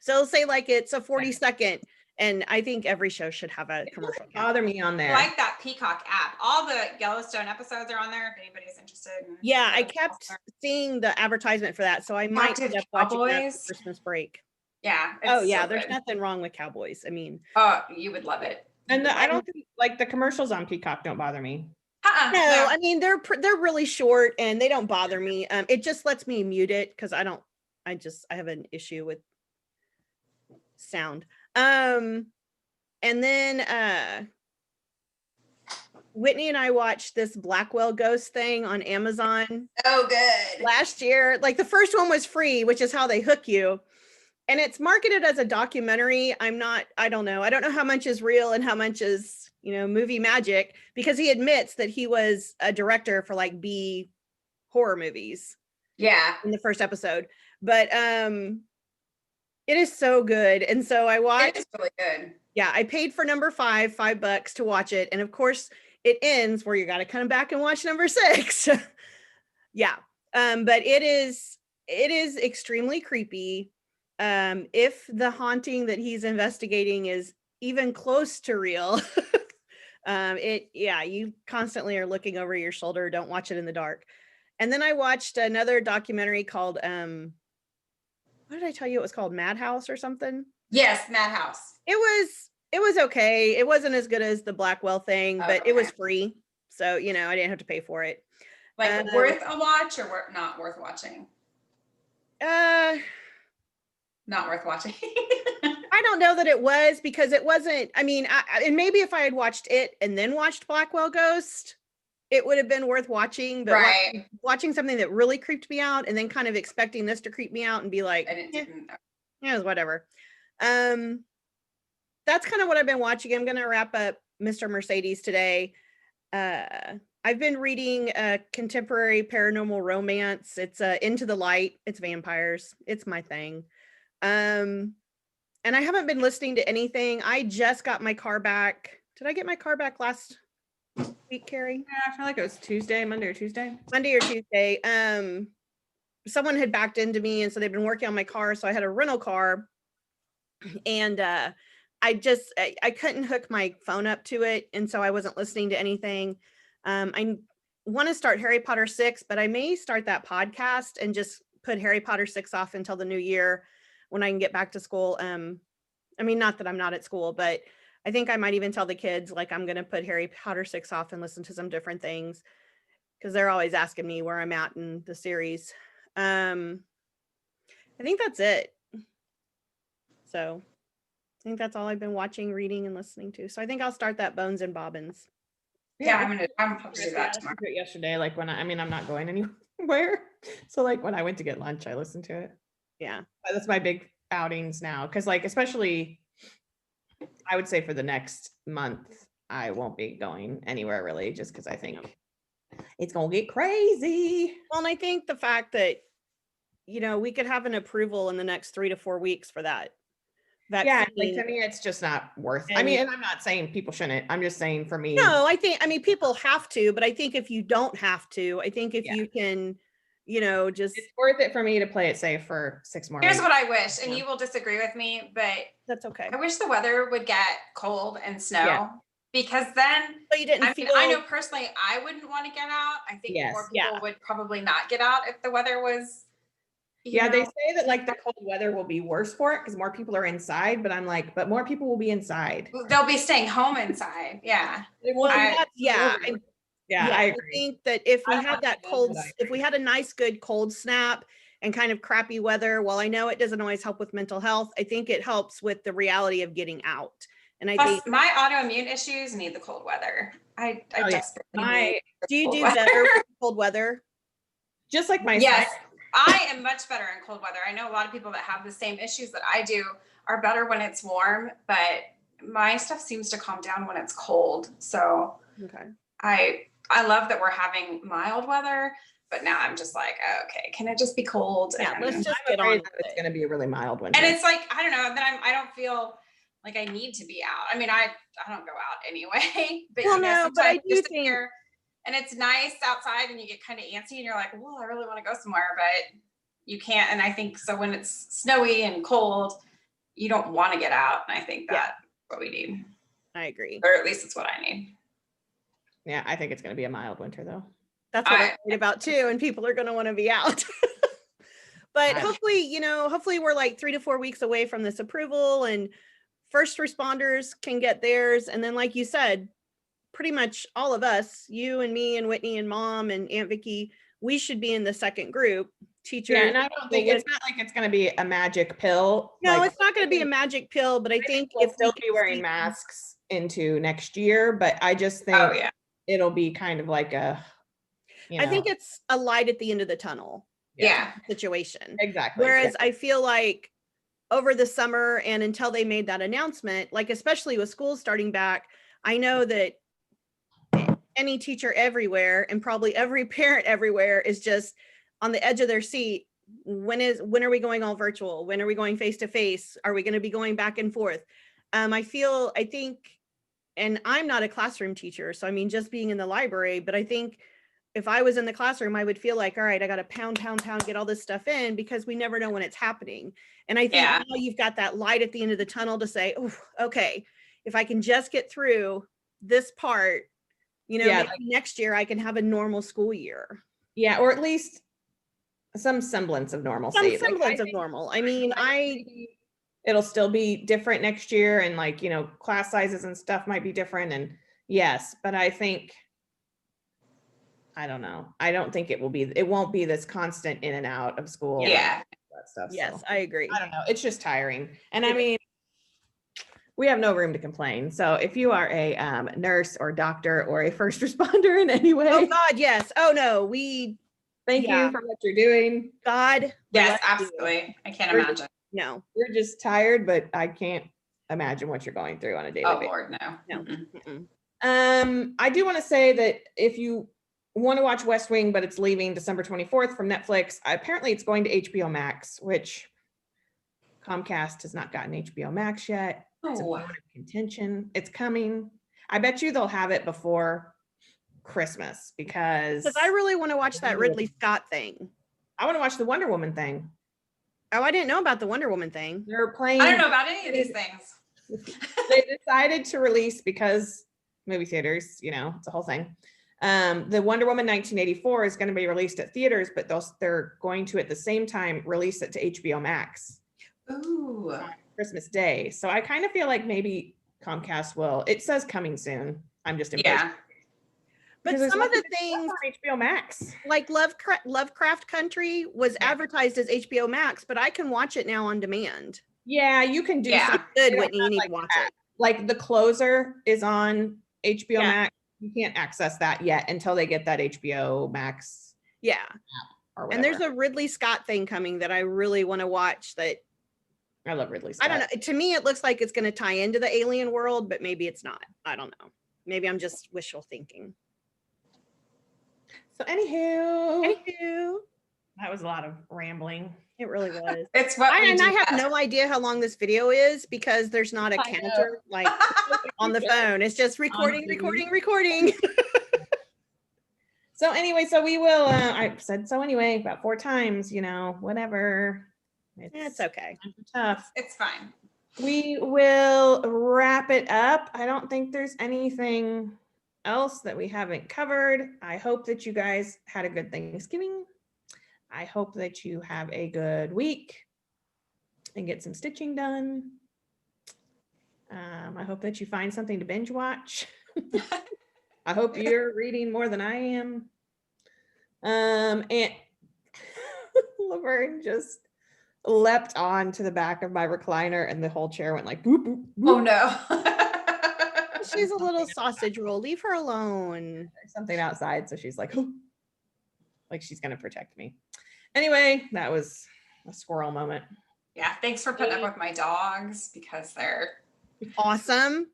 they'll say like it's a 40-second, and I think every show should have a commercial. Bother me on there. I like that Peacock app. All the Yellowstone episodes are on there if anybody's interested. Yeah, I kept seeing the advertisement for that, so I might end up watching that for Christmas break. Yeah. Oh yeah, there's nothing wrong with Cowboys. I mean, oh, you would love it. And I don't think like the commercials on Peacock don't bother me. No, I mean they're really short and they don't bother me. It just lets me mute it because I have an issue with sound. And then Whitney and I watched this Blackwell Ghost thing on Amazon. Oh, good. Last year. Like the first one was free, which is how they hook you. And it's marketed as a documentary. I don't know. I don't know how much is real and how much is, you know, movie magic, because he admits that he was a director for like B horror movies. Yeah. In the first episode. But it is so good. And so I watched. It is really good. Yeah, I paid for number $5 to watch it. And of course it ends where you got to come back and watch number 6. Yeah. But it is extremely creepy. If the haunting that he's investigating is even close to real, you constantly are looking over your shoulder. Don't watch it in the dark. And then I watched another documentary called, what did I tell you it was called? Madhouse or something? Yes, Madhouse. It was okay. It wasn't as good as the Blackwell thing, but it was free. So, you know, I didn't have to pay for it. Like worth a watch or not worth watching? Not worth watching. I don't know that it was, because it wasn't, I mean, and maybe if I had watched it and then watched Blackwell Ghost, it would have been worth watching, but right. watching something that really creeped me out and then kind of expecting this to creep me out and be like, it was whatever. That's kind of what I've been watching. I'm going to wrap up Mr. Mercedes today. I've been reading contemporary paranormal romance. It's Into the Light. It's vampires. It's my thing. And I haven't been listening to anything. I just got my car back. Did I get my car back last week, Carrie? Yeah, I feel like it was Monday or Tuesday. Monday or Tuesday. Someone had backed into me, and so they've been working on my car. So I had a rental car, and I couldn't hook my phone up to it, and so I wasn't listening to anything. I want to start Harry Potter 6, but I may start that podcast and just put Harry Potter 6 off until the new year when I can get back to school. I mean, not that I'm not at school, but I think I might even tell the kids, like, I'm going to put Harry Potter 6 off and listen to some different things, because they're always asking me where I'm at in the series. I think that's it. So I think that's all I've been watching, reading, and listening to. So I think I'll start that Bones and Bobbins. Yeah, I'm gonna do that tomorrow. Yesterday, like I'm not going anywhere. So like when I went to get lunch, I listened to it. Yeah. That's my big outings now. Cause like, especially I would say for the next month, I won't be going anywhere really, just because I think it's gonna get crazy. Well, and I think the fact that, we could have an approval in the next 3 to 4 weeks for that Yeah, like vaccine. to me, it's just not worth. I And- mean, and I'm not saying people shouldn't. I'm just saying for me. No, I mean, people have to, but I think if you don't have to, I think if Yeah. you can, just, It's worth it for me to play it safe for 6 more Here's weeks. what I wish, and Yeah. you will disagree with me, but that's okay. I wish the weather would get cold and snow Yeah. because then So you didn't I feel, mean, I know personally I wouldn't want to get out. I think Yes. more people Yeah. would probably not get out if the weather was. Yeah, they say that like the cold weather will be worse for it because more people are inside, but I'm like, but more people will be inside. they'll be staying home inside. Yeah. well, I- yeah, I I agree. think that if we I don't had want that to, cold, but I if we had a nice, good cold snap and kind of crappy weather, while I know it doesn't always help with mental health, I think it helps with the reality of getting out. And I Plus, think, my autoimmune issues need the cold weather. I Oh, yeah. desperately need do you cold do weather. better with cold weather? Just like my Yes, side- I am much better in cold weather. I know a lot of people that have the same issues that I do are better when it's warm, but my stuff seems to calm down when it's cold. So Okay. I love that we're having mild weather, but now I'm just like, okay, can it just be cold? Yeah, let's And, just I'm get on afraid with that it's it. going to be a really mild winter. and it's like, I don't know, then I don't feel like I need to be out. I mean, I don't go out anyway, but Well, no, but I sometimes do you're sitting think- here and it's nice outside and you get kind of antsy and you're like, well, I really want to go somewhere, but you can't. And I think so when it's snowy and cold, you don't want to get out. And I think Yeah. that's what we need, I agree. or at least it's what I need. Yeah, I think it's going to be a mild winter though. That's what I'm I- worried about too. And people are going to want to be out. But I- hopefully we're like 3 to 4 weeks away from this approval and first responders can get theirs. And then, like you said, pretty much all of us, you and me and Whitney and Mom and Aunt Vicky, we should be in the second group. Teachers. Yeah, and I don't think it's not like it's going to be a magic pill. No, like, it's not going to be a magic pill, but I think we'll if we still be can wearing see- masks into next year, but I just think Oh yeah. it'll be kind of like a, I think it's a light at the end of the tunnel Yeah. situation. exactly. Whereas I feel like over the summer and until they made that announcement, like especially with schools starting back, I know that any teacher everywhere and probably every parent everywhere is just on the edge of their seat. When are we going all virtual? When are we going face to face? Are we going to be going back and forth? I think, and I'm not a classroom teacher, so I mean, just being in the library, but I think if I was in the classroom, I would feel like, all right, I got to pound, get all this stuff in because we never know when it's happening. And I think Yeah. now you've got that light at the end of the tunnel to say, oh, okay, if I can just get through this part, Yeah, maybe next year I can have a normal school year. Yeah, or at least some semblance of normalcy. Some Like, I semblance of think- normal. I mean, it'll still be different next year, and like, class sizes and stuff might be different, and yes, but I think, I don't know. I don't think it won't be this constant in and out of school. Yeah. and that stuff. yes, so. I agree. I don't know. It's just tiring. And I mean, we have no room to complain. So if you are a nurse or doctor or a first responder in any way, Oh God, yes. Oh no, thank yeah. you for what you're doing. God. Yes, bless you. absolutely. I can't We're- imagine. No. We're just tired, but I can't imagine what you're going through on a daily Oh basis. Lord, no. No. Mm-mm. Mm-mm. I do want to say that if you want to watch West Wing, but it's leaving December 24th from Netflix, apparently it's going to HBO Max, which Comcast has not gotten HBO Max yet. It's a Oh. point of contention. It's coming. I bet you they'll have it before Christmas because Because I really want to watch that Ridley Scott thing. I want to watch the Wonder Woman thing. Oh, I didn't know about the Wonder Woman thing. They're playing. I don't know about any of these things. They decided to release because movie theaters, it's a whole thing. The Wonder Woman 1984 is going to be released at theaters, but they're going to at the same time release it to HBO Max Ooh. on Christmas Day. So I kind of feel like maybe Comcast will. It says coming soon. I'm just impatient. Yeah. But Because there's some of the nothing to things on HBO Max. like Lovecraft Country was advertised as HBO Max, but I can watch it now on demand. Yeah, you can do Yeah. something. Good, They don't Whitney, you have need like to watch that. it. Like The Closer is on HBO Yeah. Max. You can't access that yet until they get that HBO Max Yeah. or And whatever. there's a Ridley Scott thing coming that I really want to watch that I love Ridley Scott. I don't know. To me, it looks like it's going to tie into the alien world, but maybe it's not. I don't know. Maybe I'm just wishful thinking. So anywho, Anywho, that was a lot of rambling. it really was. It's what we And do I have best. no idea how long this video is because there's not a I know. counter like on the phone. It's just recording, Honestly. recording, recording. So anyway, so we will, I said so anyway, about 4 times, you know, whatever. It's okay. Tough. It's fine. We will wrap it up. I don't think there's anything else that we haven't covered. I hope that you guys had a good Thanksgiving. I hope that you have a good week and get some stitching done. I hope that you find something to binge watch. I hope you're reading more than I am. And Laverne just leapt on to the back of my recliner and the whole chair went like boop, boop, boop. Oh no. She's a little sausage roll. Leave her alone. There's something outside, so she's like, "Oh," like she's gonna protect me. Anyway, that was a squirrel moment. Yeah, thanks for putting up with my dogs because they're Awesome.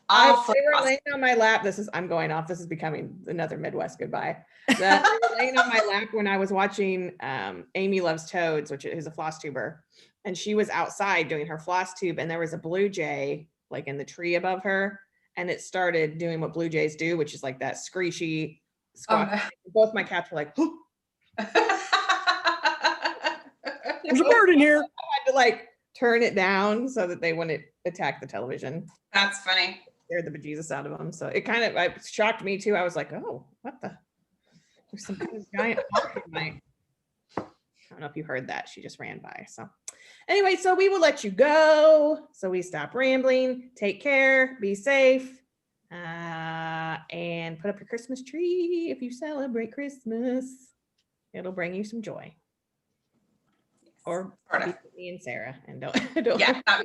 awfully They were awesome. laying on my lap. I'm going off. This is becoming another Midwest goodbye. They were laying on my lap when I was watching Amy Loves Toads, which is a floss tuber, and she was outside doing her floss tube, and there was a blue jay like in the tree above her, and it started doing what blue jays do, which is like that screechy squawk. Oh, Both my cats were like, "Oh." no. There's a bird in here. I had to like turn it down so that they wouldn't attack the television. That's funny. Scared the bejesus out of them. So it kind of shocked me too. I was like, oh, what the? There's some kind of giant hawk in my. I don't know if you heard that. She just ran by. So anyway, so we will let you go. So we stop rambling. Take care. Be safe. And put up your Christmas tree if you celebrate Christmas. It'll bring you some joy. Or Sort of. me and Sarah. And don't Yeah. I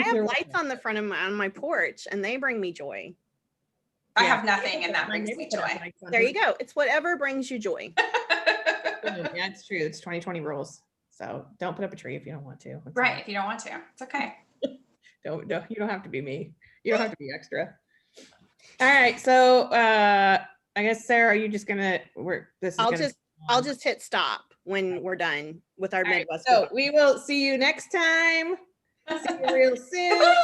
have lights on the front of my porch and they bring me joy. I Yeah. have nothing and that brings me joy. There you go. It's whatever brings you joy. Yeah, it's true. It's 2020 rules. So don't put up a tree if you don't want to. It's Right. fine. If you don't want to, it's okay. Don't you don't have to be me. You don't have to be extra. All right. So I guess Sarah, are you just gonna I'll just hit stop when we're done with our All right, Midwest. so we will see you next time. See you real soon.